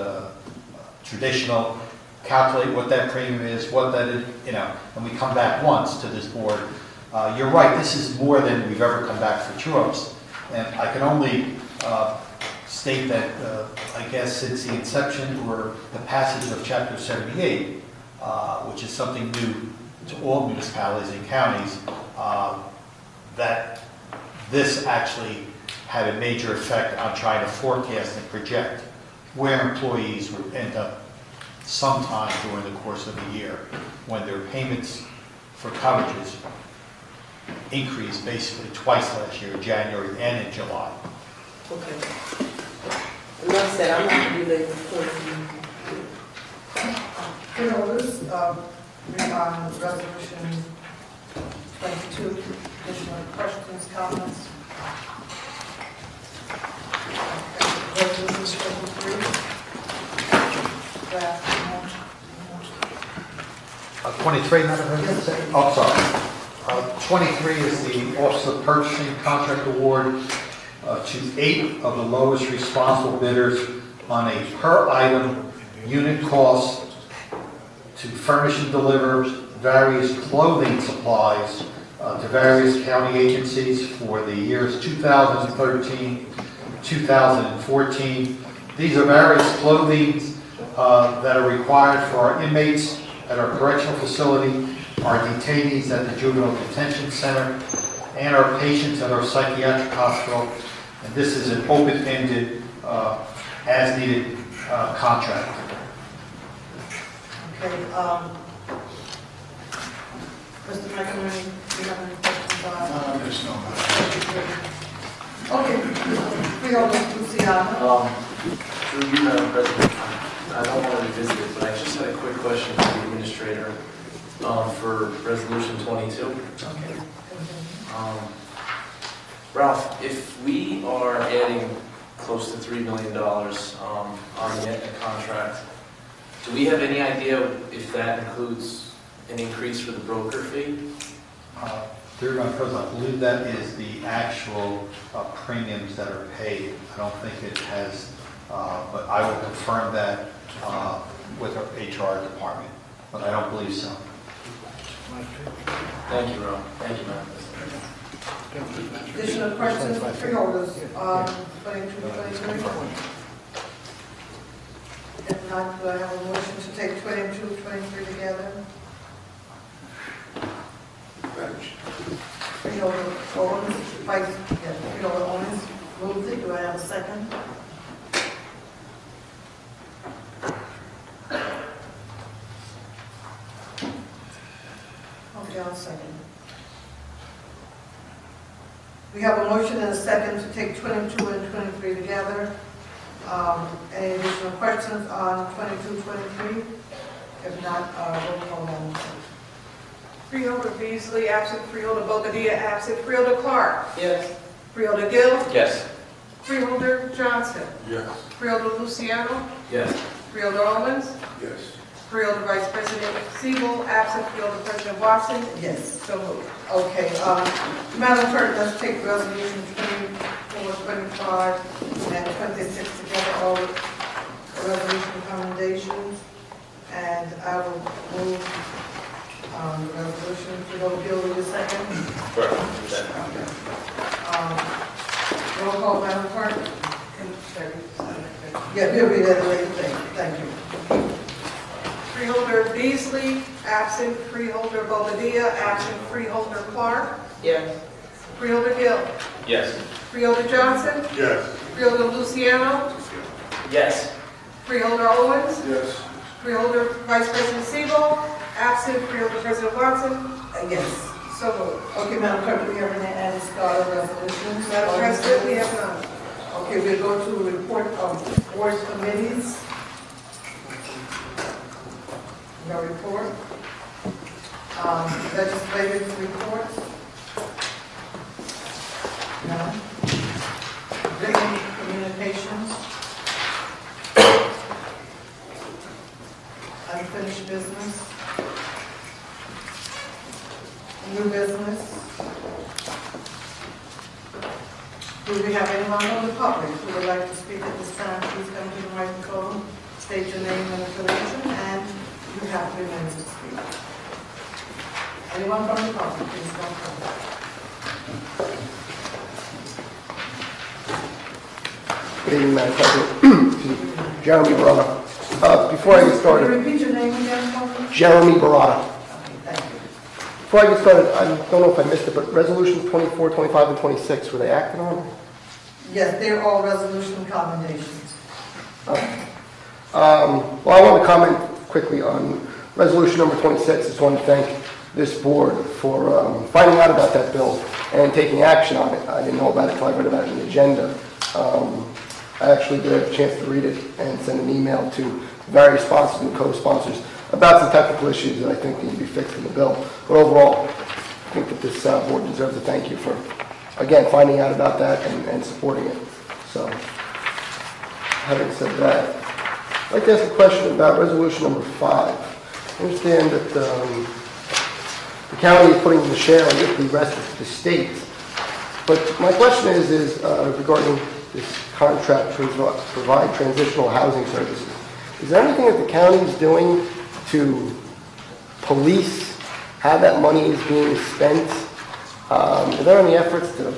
traditional, calculate what that premium is, what that is, and we come back once to this board. You're right, this is more than we've ever come back for true-ups. And I can only state that, I guess, since the inception or the passage of Chapter 78, which is something new to all municipalities and counties, that this actually had a major effect on trying to forecast and project where employees would end up sometime during the course of the year when their payments for coverages increase basically twice last year, in January and in July. Okay. Enough said, I'm not going to belabor the point. Freeholders, we're on resolution 22, additional questions, comments? Resolution 23. Draft. 23, Madam President? Oh, sorry. 23 is the Office of Purchasing Contract Award to 8 of the lowest responsible bidders on a per-item unit cost to furnish and deliver various clothing supplies to various county agencies for the years 2013, 2014. These are various clothing that are required for our inmates at our correctional facility, our detainees at the Juvenile Detention Center, and our patients at our psychiatric hospital. And this is an open-ended, as-needed contract. Okay, Mr. McEnroe, do you have any questions on? There's no. Okay, Freeholders, Luciano. Through you, Madam President, I don't want to revisit it, but I just had a quick question for the administrator for Resolution 22. Okay. Ralph, if we are adding close to $3 million on the contract, do we have any idea if that includes an increase for the broker fee? Through my President, I believe that is the actual premiums that are paid. I don't think it has, but I will confirm that with our HR department, but I don't believe so. Thank you, Ralph. Thank you, Madam President. Additional questions for Freeholders on 22, 23? If not, do I have a motion to take 22, 23 together? Freeholder Owens, Freeholder Owens moves it. Do I have a second? Okay, I'll second. We have a motion and a second to take 22 and 23 together. Any additional questions on 22, 23? If not, roll call on. Freeholder Beasley, absent. Freeholder Bobadilla, absent. Freeholder Clark. Yes. Freeholder Gill. Yes. Freeholder Johnson. Yes. Freeholder Luciano. Yes. Freeholder Owens. Yes. Freeholder Vice President Siebel, absent. Freeholder President Watson. Yes. So moved. Okay, Madam Clerk, let's take resolution 24, 25, and 26 together, all resolution recommendations. And I will move the resolution to go Bill with a second. Roll call, Madam Clerk. Yeah, Bill, read that later. Thank you. Freeholder Beasley, absent. Freeholder Bobadilla, absent. Freeholder Clark. Yes. Freeholder Gill. Yes. Freeholder Johnson. Yes. Freeholder Luciano. Yes. Freeholder Owens. Yes. Freeholder Vice President Siebel, absent. Freeholder President Watson. Yes. So moved. Okay, Madam Clerk, do we have any added SCADA resolutions? Madam President, we have none. Okay, we'll go to a report of boards committees. No report. Legislative reports. None. Written communications. Unfinished business. New business. Do we have anyone from the public who would like to speak at this time? Please come to the microphone, state your name and affiliation, and you have 3 minutes to speak. Anyone from the public, please come forward. Good evening, Madam President. Jeremy Barata. Before I get started, Can you repeat your name again for me? Jeremy Barata. Okay, thank you. Before I get started, I don't know if I missed it, but resolutions 24, 25, and 26, were they acted on? Yes, they're all resolution commendations. Well, I want to comment quickly on resolution number 26. I just want to thank this board for finding out about that bill and taking action on it. I didn't know about it until I read about it in the agenda. I actually did have a chance to read it and send an email to various sponsors and co-sponsors about some technical issues that I think need to be fixed in the bill. But overall, I think that this board deserves a thank you for, again, finding out about that and supporting it. So, having said that, I'd like to ask a question about resolution number 5. I understand that the county is putting the share on the rest of the state. But my question is regarding this contract to provide transitional housing services. Is there anything that the county is doing to police how that money is being spent? Are there any efforts to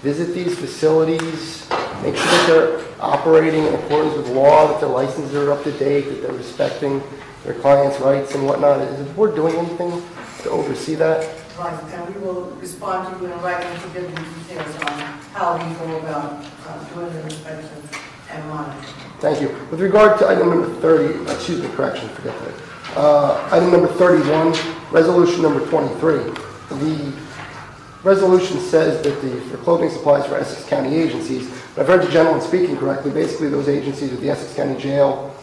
visit these facilities, make sure that they're operating in accordance with law, that their licenses are up to date, that they're respecting their clients' rights and whatnot? Is the board doing anything to oversee that? Right, and we will respond to you in writing to give you details on how we go about doing the inspections and monitoring. Thank you. With regard to item number 30, excuse me, correction, forget that. Item number 31, resolution number 23. The resolution says that for clothing supplies for Essex County agencies, but I've heard the gentleman speaking correctly. Basically, those agencies are the Essex County Jail,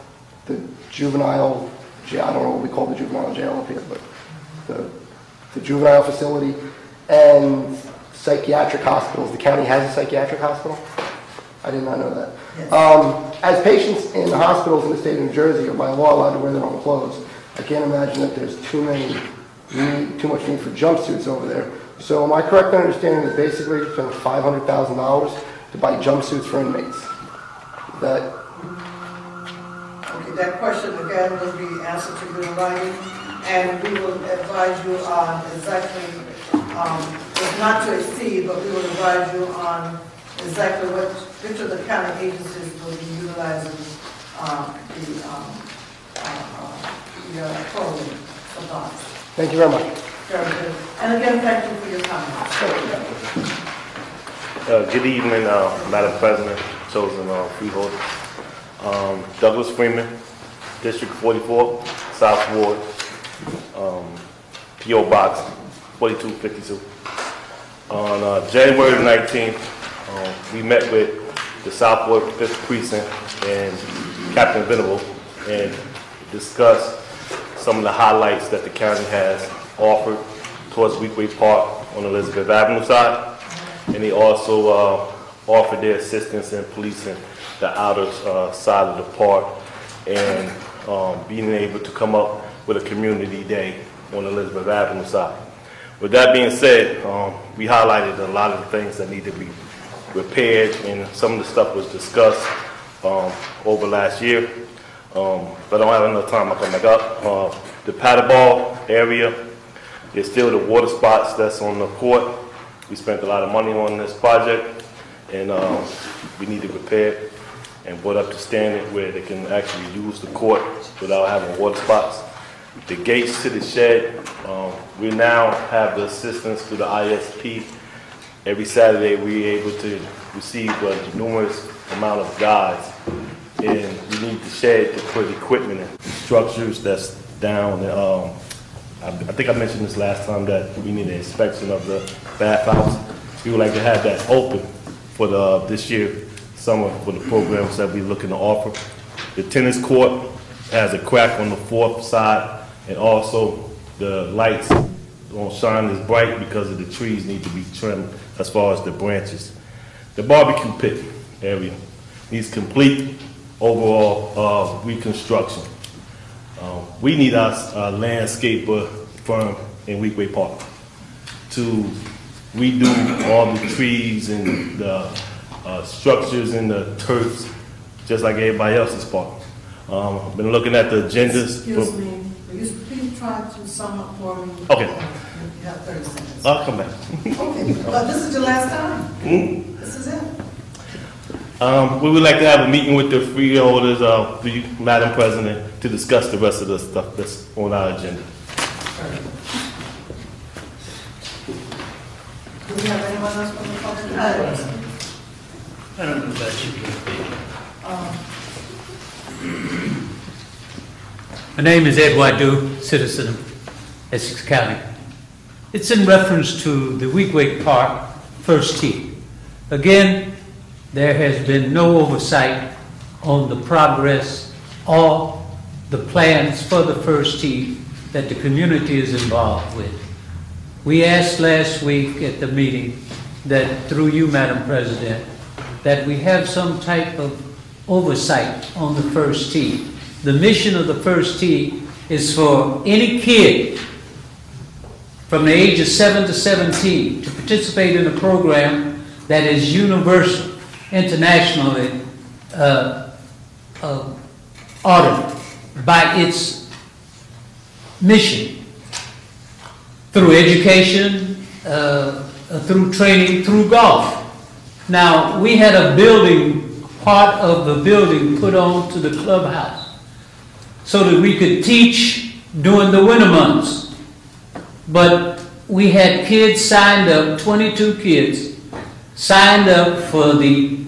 the juvenile jail, I don't know what we call the juvenile jail up here, but the juvenile facility, and psychiatric hospitals. The county has a psychiatric hospital? I did not know that. Yes. As patients in hospitals in the state of New Jersey are by law allowed to wear their own clothes, I can't imagine that there's too much need for jumpsuits over there. So am I correct in understanding that basically you spend $500,000 to buy jumpsuits for inmates? Okay, that question again will be answered to you in writing, and we will advise you on exactly, if not to exceed, but we will advise you on exactly which of the county agencies will be utilizing the clothing supplies. Thank you very much. Very good. And again, thank you for your comments. Good evening, Madam President, chosen freeholder. Douglas Freeman, District 44, South Ward, P.O. Box 4252. On January 19th, we met with the South Ward 5th Precinct and Captain Venable and discussed some of the highlights that the county has offered towards Weekway Park on Elizabeth Avenue side. And they also offered their assistance in policing the outer side of the park and being able to come up with a community day on Elizabeth Avenue side. With that being said, we highlighted a lot of the things that need to be repaired, and some of the stuff was discussed over last year. But I don't have enough time to come back up. The paddleball area, there's still the water spots that's on the court. We spent a lot of money on this project, and we need to repair it and brought up to standard where they can actually use the court without having water spots. The gates to the shed, we now have the assistance through the ISP. Every Saturday we're able to receive a numerous amount of guides, and we need the shed to put equipment in. Structures that's down, I think I mentioned this last time that we need an inspection of the bathhouse. We would like to have that open for this year, summer, for the programs that we're looking to offer. The tennis court has a crack on the fourth side, and also the lights don't shine as bright because of the trees need to be trimmed as far as the branches. The barbecue pit area needs complete overall reconstruction. We need our landscaper firm in Weekway Park to redo all the trees and the structures and the turfs, just like everybody else's park. I've been looking at the agendas. Excuse me, will you please try to sum up for me? Okay. You have 30 seconds. I'll come back. Okay, but this is your last time? This is it? We would like to have a meeting with the freeholders, Madam President, to discuss the rest of the stuff that's on our agenda. Do we have anyone else from the public? I don't know if that should be. My name is Ed Wadu, citizen of Essex County. It's in reference to the Weequahic Park first tee. Again, there has been no oversight on the progress or the plans for the first tee that the community is involved with. We asked last week at the meeting that, through you, Madam President, that we have some type of oversight on the first tee. The mission of the first tee is for any kid from the age of 7 to 17 to participate in a program that is universal, internationally ordered by its mission, through education, through training, through golf. Now, we had a building, part of the building put on to the clubhouse so that we could teach during the winter months. But we had kids signed up, 22 kids, signed up for the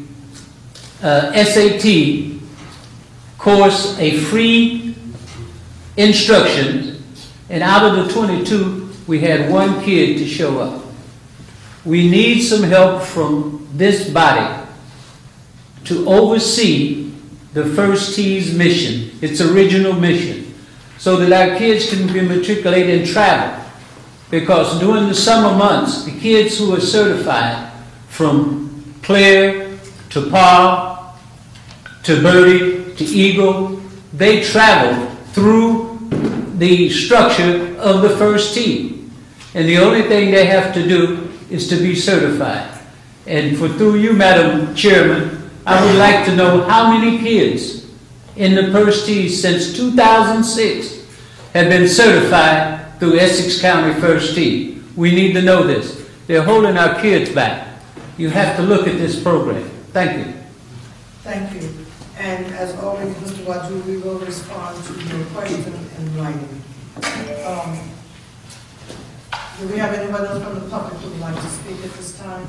SAT course, a free instruction, and out of the 22, we had one kid to show up. We need some help from this body to oversee the First Tee's mission, its original mission, so that our kids can be matriculated and travel. Because during the summer months, the kids who are certified from Claire to Par to Birdie to Eagle, they travel through the structure of the First Tee. And the only thing they have to do is to be certified. And through you, Madam Chairman, I would like to know how many kids in the First Tee since 2006 have been certified through Essex County First Tee. We need to know this. They're holding our kids back. You have to look at this program. Thank you. Thank you. And as always, Mr. Waju, we will respond to your question in writing. Do we have anyone else from the public who would like to speak at this time?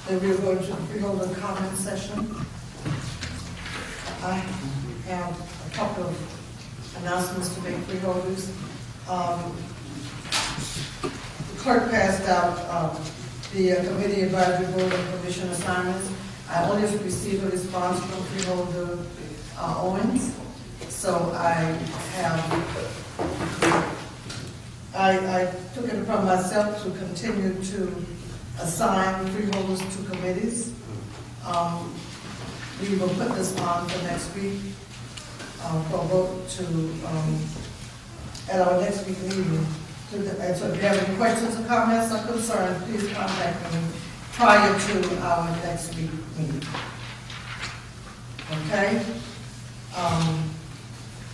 Then we're going to hold a comment session. I have a couple of announcements to make, freeholders. The clerk passed out the committee advisory board and commission assignments. I only received a response from freeholder Owens, so I took it upon myself to continue to assign freeholders to committees. We will put this on for next week for a vote to at our next week meeting. And so if you have any questions or comments or concerns, please contact me prior to our next week meeting. Okay?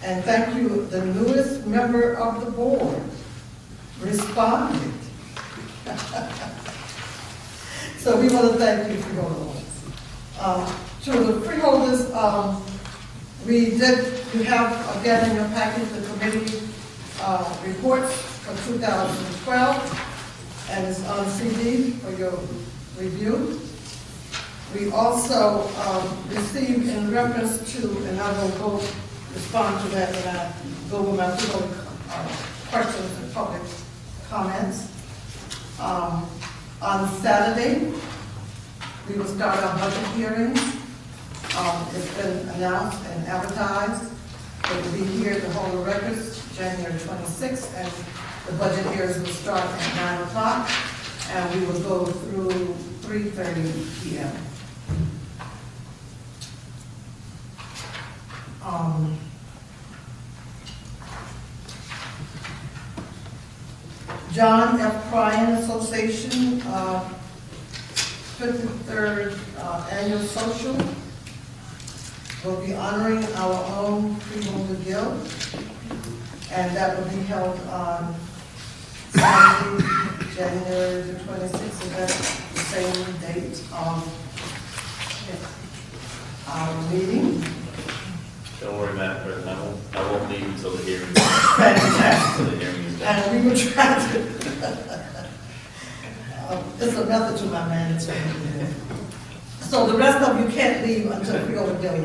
And thank you, the newest member of the board responded. So we want to thank you for your votes. To the freeholders, you have again in your package the committee reports for 2012, and it's on CD for your review. We also received in reference to, and I will go respond to that when I go over my questions and public comments. On Saturday, we will start our budget hearings. It's been announced and advertised. It will be here at the Hall of Records, January 26th, and the budget hearings will start at 9 o'clock, and we will go through 3:30 p.m. John F. Bryan Association, 53rd Annual Social, will be honoring our own Freeholder Guild, and that will be held on Saturday, January the 26th, and that's the same date of our meeting. Don't worry, Madam President, I won't leave until the hearing. Fantastic. Until the hearing is done. And we will try to, it's a method to my madness. So the rest of you can't leave until we go to Delhi.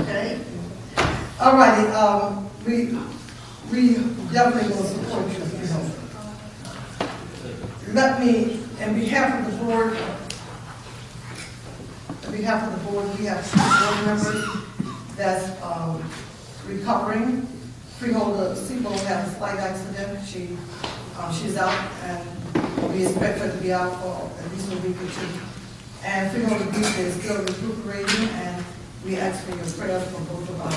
Okay? All righty, we definitely will support you, freeholder. Let me, on behalf of the board, we have 2 board members that's recovering. Freeholder Sebo had a slight accident. She's out, and we expect her to be out for at least a week or 2. And Freeholder Beasley is still recuperating, and we ask for your prayers for both of our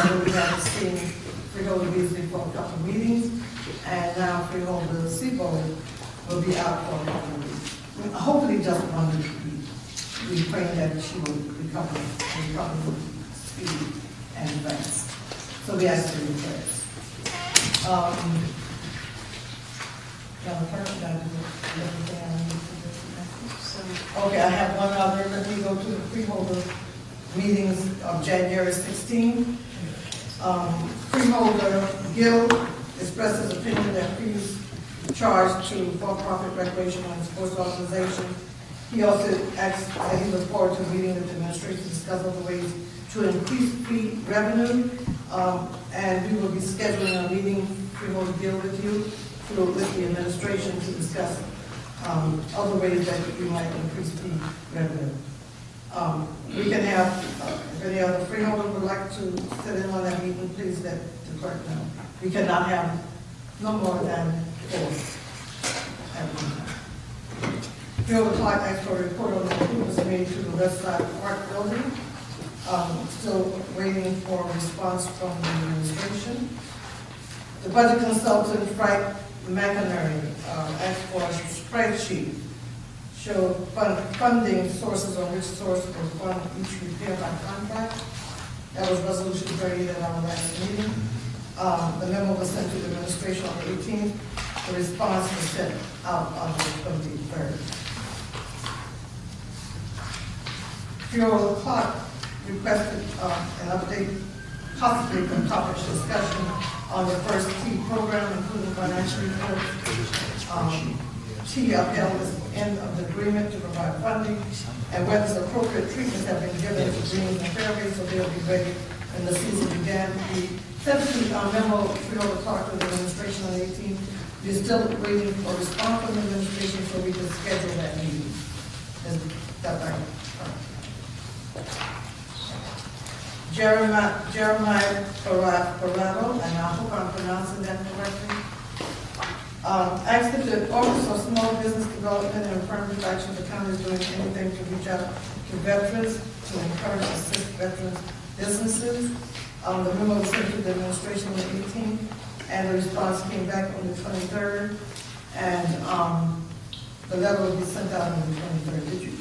members. We haven't seen Freeholder Beasley for a couple of meetings, and now Freeholder Sebo will be out for a couple of weeks. Hopefully just 1 week. We pray that she will recover speed and fast. So we ask for your prayers. Okay, I have one other. Let me go to the freeholder meetings of January 16. Freeholder Gill expressed his opinion that fees charged to for-profit recreational and sports organizations. He also asked that he looked forward to meeting with the administration to discuss other ways to increase fee revenue. And we will be scheduling a meeting, Freeholder Gill, with you, with the administration to discuss other ways that we might increase fee revenue. We can have, if any other freeholder would like to sit in on that meeting, please let the clerk know. We cannot have no more than 4 at one time. Freeholder Clark asked for a report on the improvements made to the West Side Park building. Still waiting for a response from the administration. The budget consultant, Frank McInerney, asked for a spreadsheet, show funding sources on which source will fund each repair by contract. That was resolution 30 at our last meeting. The memo was sent to the administration on the 18th. The response was sent out on the 23rd. Freeholder Clark requested an update, possibly from topic discussion on the first T program, including financial reports. T upheld the end of the agreement to provide funding, and whether the appropriate treatments have been given to Greens and Fairways, so they'll be ready when the season began. We sent the memo Freeholder Clark to the administration on the 18th. We're still waiting for a response from the administration so we can schedule that meeting. Is that right? Jeremiah Ferraro, and I hope I'm pronouncing that correctly, asked if the Office of Small Business Development and Affirmative Action of the county is doing anything to reach out to veterans, to encourage and assist veterans businesses. The memo was sent to the administration on the 18th, and the response came back on the 23rd, and the letter will be sent out on the 23rd.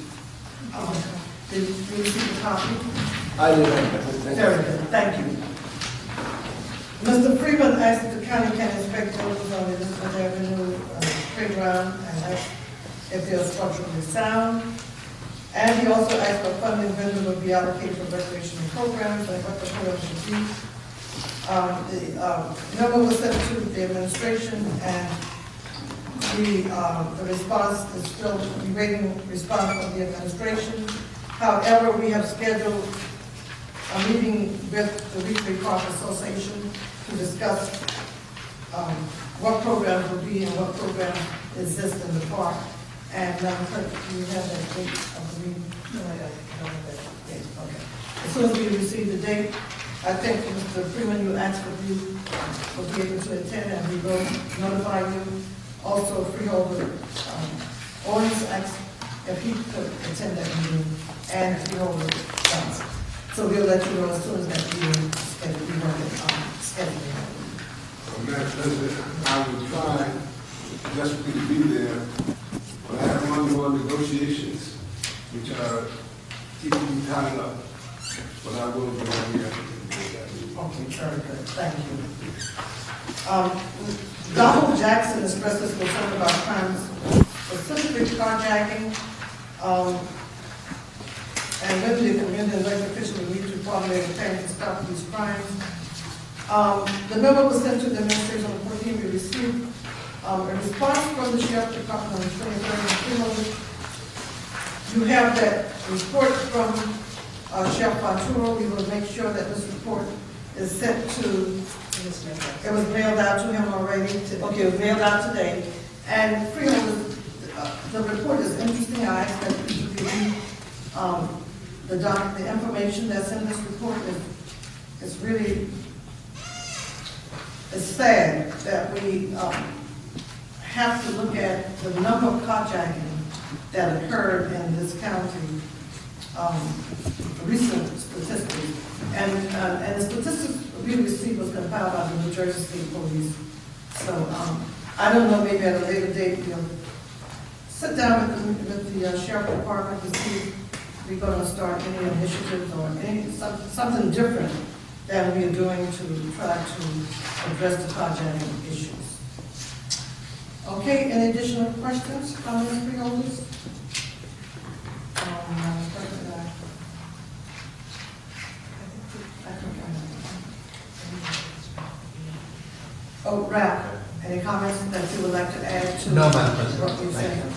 Did you receive a copy? I did. Very good, thank you. Mr. Freeman asked if the county can inspect buildings on the Elizabeth Avenue playground and asked if they are structurally sound. And he also asked for funding vendor would be allocated for recreational programs and what the program should be. The memo was sent to the administration, and the response is still waiting response from the administration. However, we have scheduled a meeting with the Weekly Park Association to discuss what programs will be and what programs exist in the park. And do you have that date of the meeting? No, I don't have that date. Okay. As soon as we receive the date, I think Mr. Freeman, you asked if you will be able to attend, and we will notify you. Also, Freeholder Owens asked if he could attend that meeting, and Freeholder Johnson. So we'll let you know as soon as that meeting is scheduled. Madam President, I will try desperately to be there, but I have ongoing negotiations which are keeping me tied up. But I will be here. Okay, very good. Thank you. Donald Jackson expressed his concern about crimes, specifically carjacking, and when the community and elected officials will meet to formulate a plan to stop these crimes. The memo was sent to the administration on the 14th. We received a response from the Sheriff's Department on the 23rd. You have that report from Sheriff Arturo. We will make sure that this report is sent to, it was mailed out to him already. Okay, it was mailed out today. And Freeholders, the report is interesting. I expect you to read the information that's in this report is really, it's sad that we have to look at the number of carjacking that occurred in this county, recent statistics. And the statistics we received was compiled by the New Jersey State Police. So I don't know, maybe at a later date, we'll sit down with the Sheriff Department to see if we're going to start any initiatives or something different than we are doing to try to address the carjacking issues. Okay, any additional questions, comments, Freeholders? Oh, Ralph, any comments that you would like to add to? No, Madam President. What you said?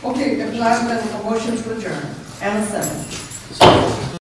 Okay, if not, then a motion to adjourn, and a second.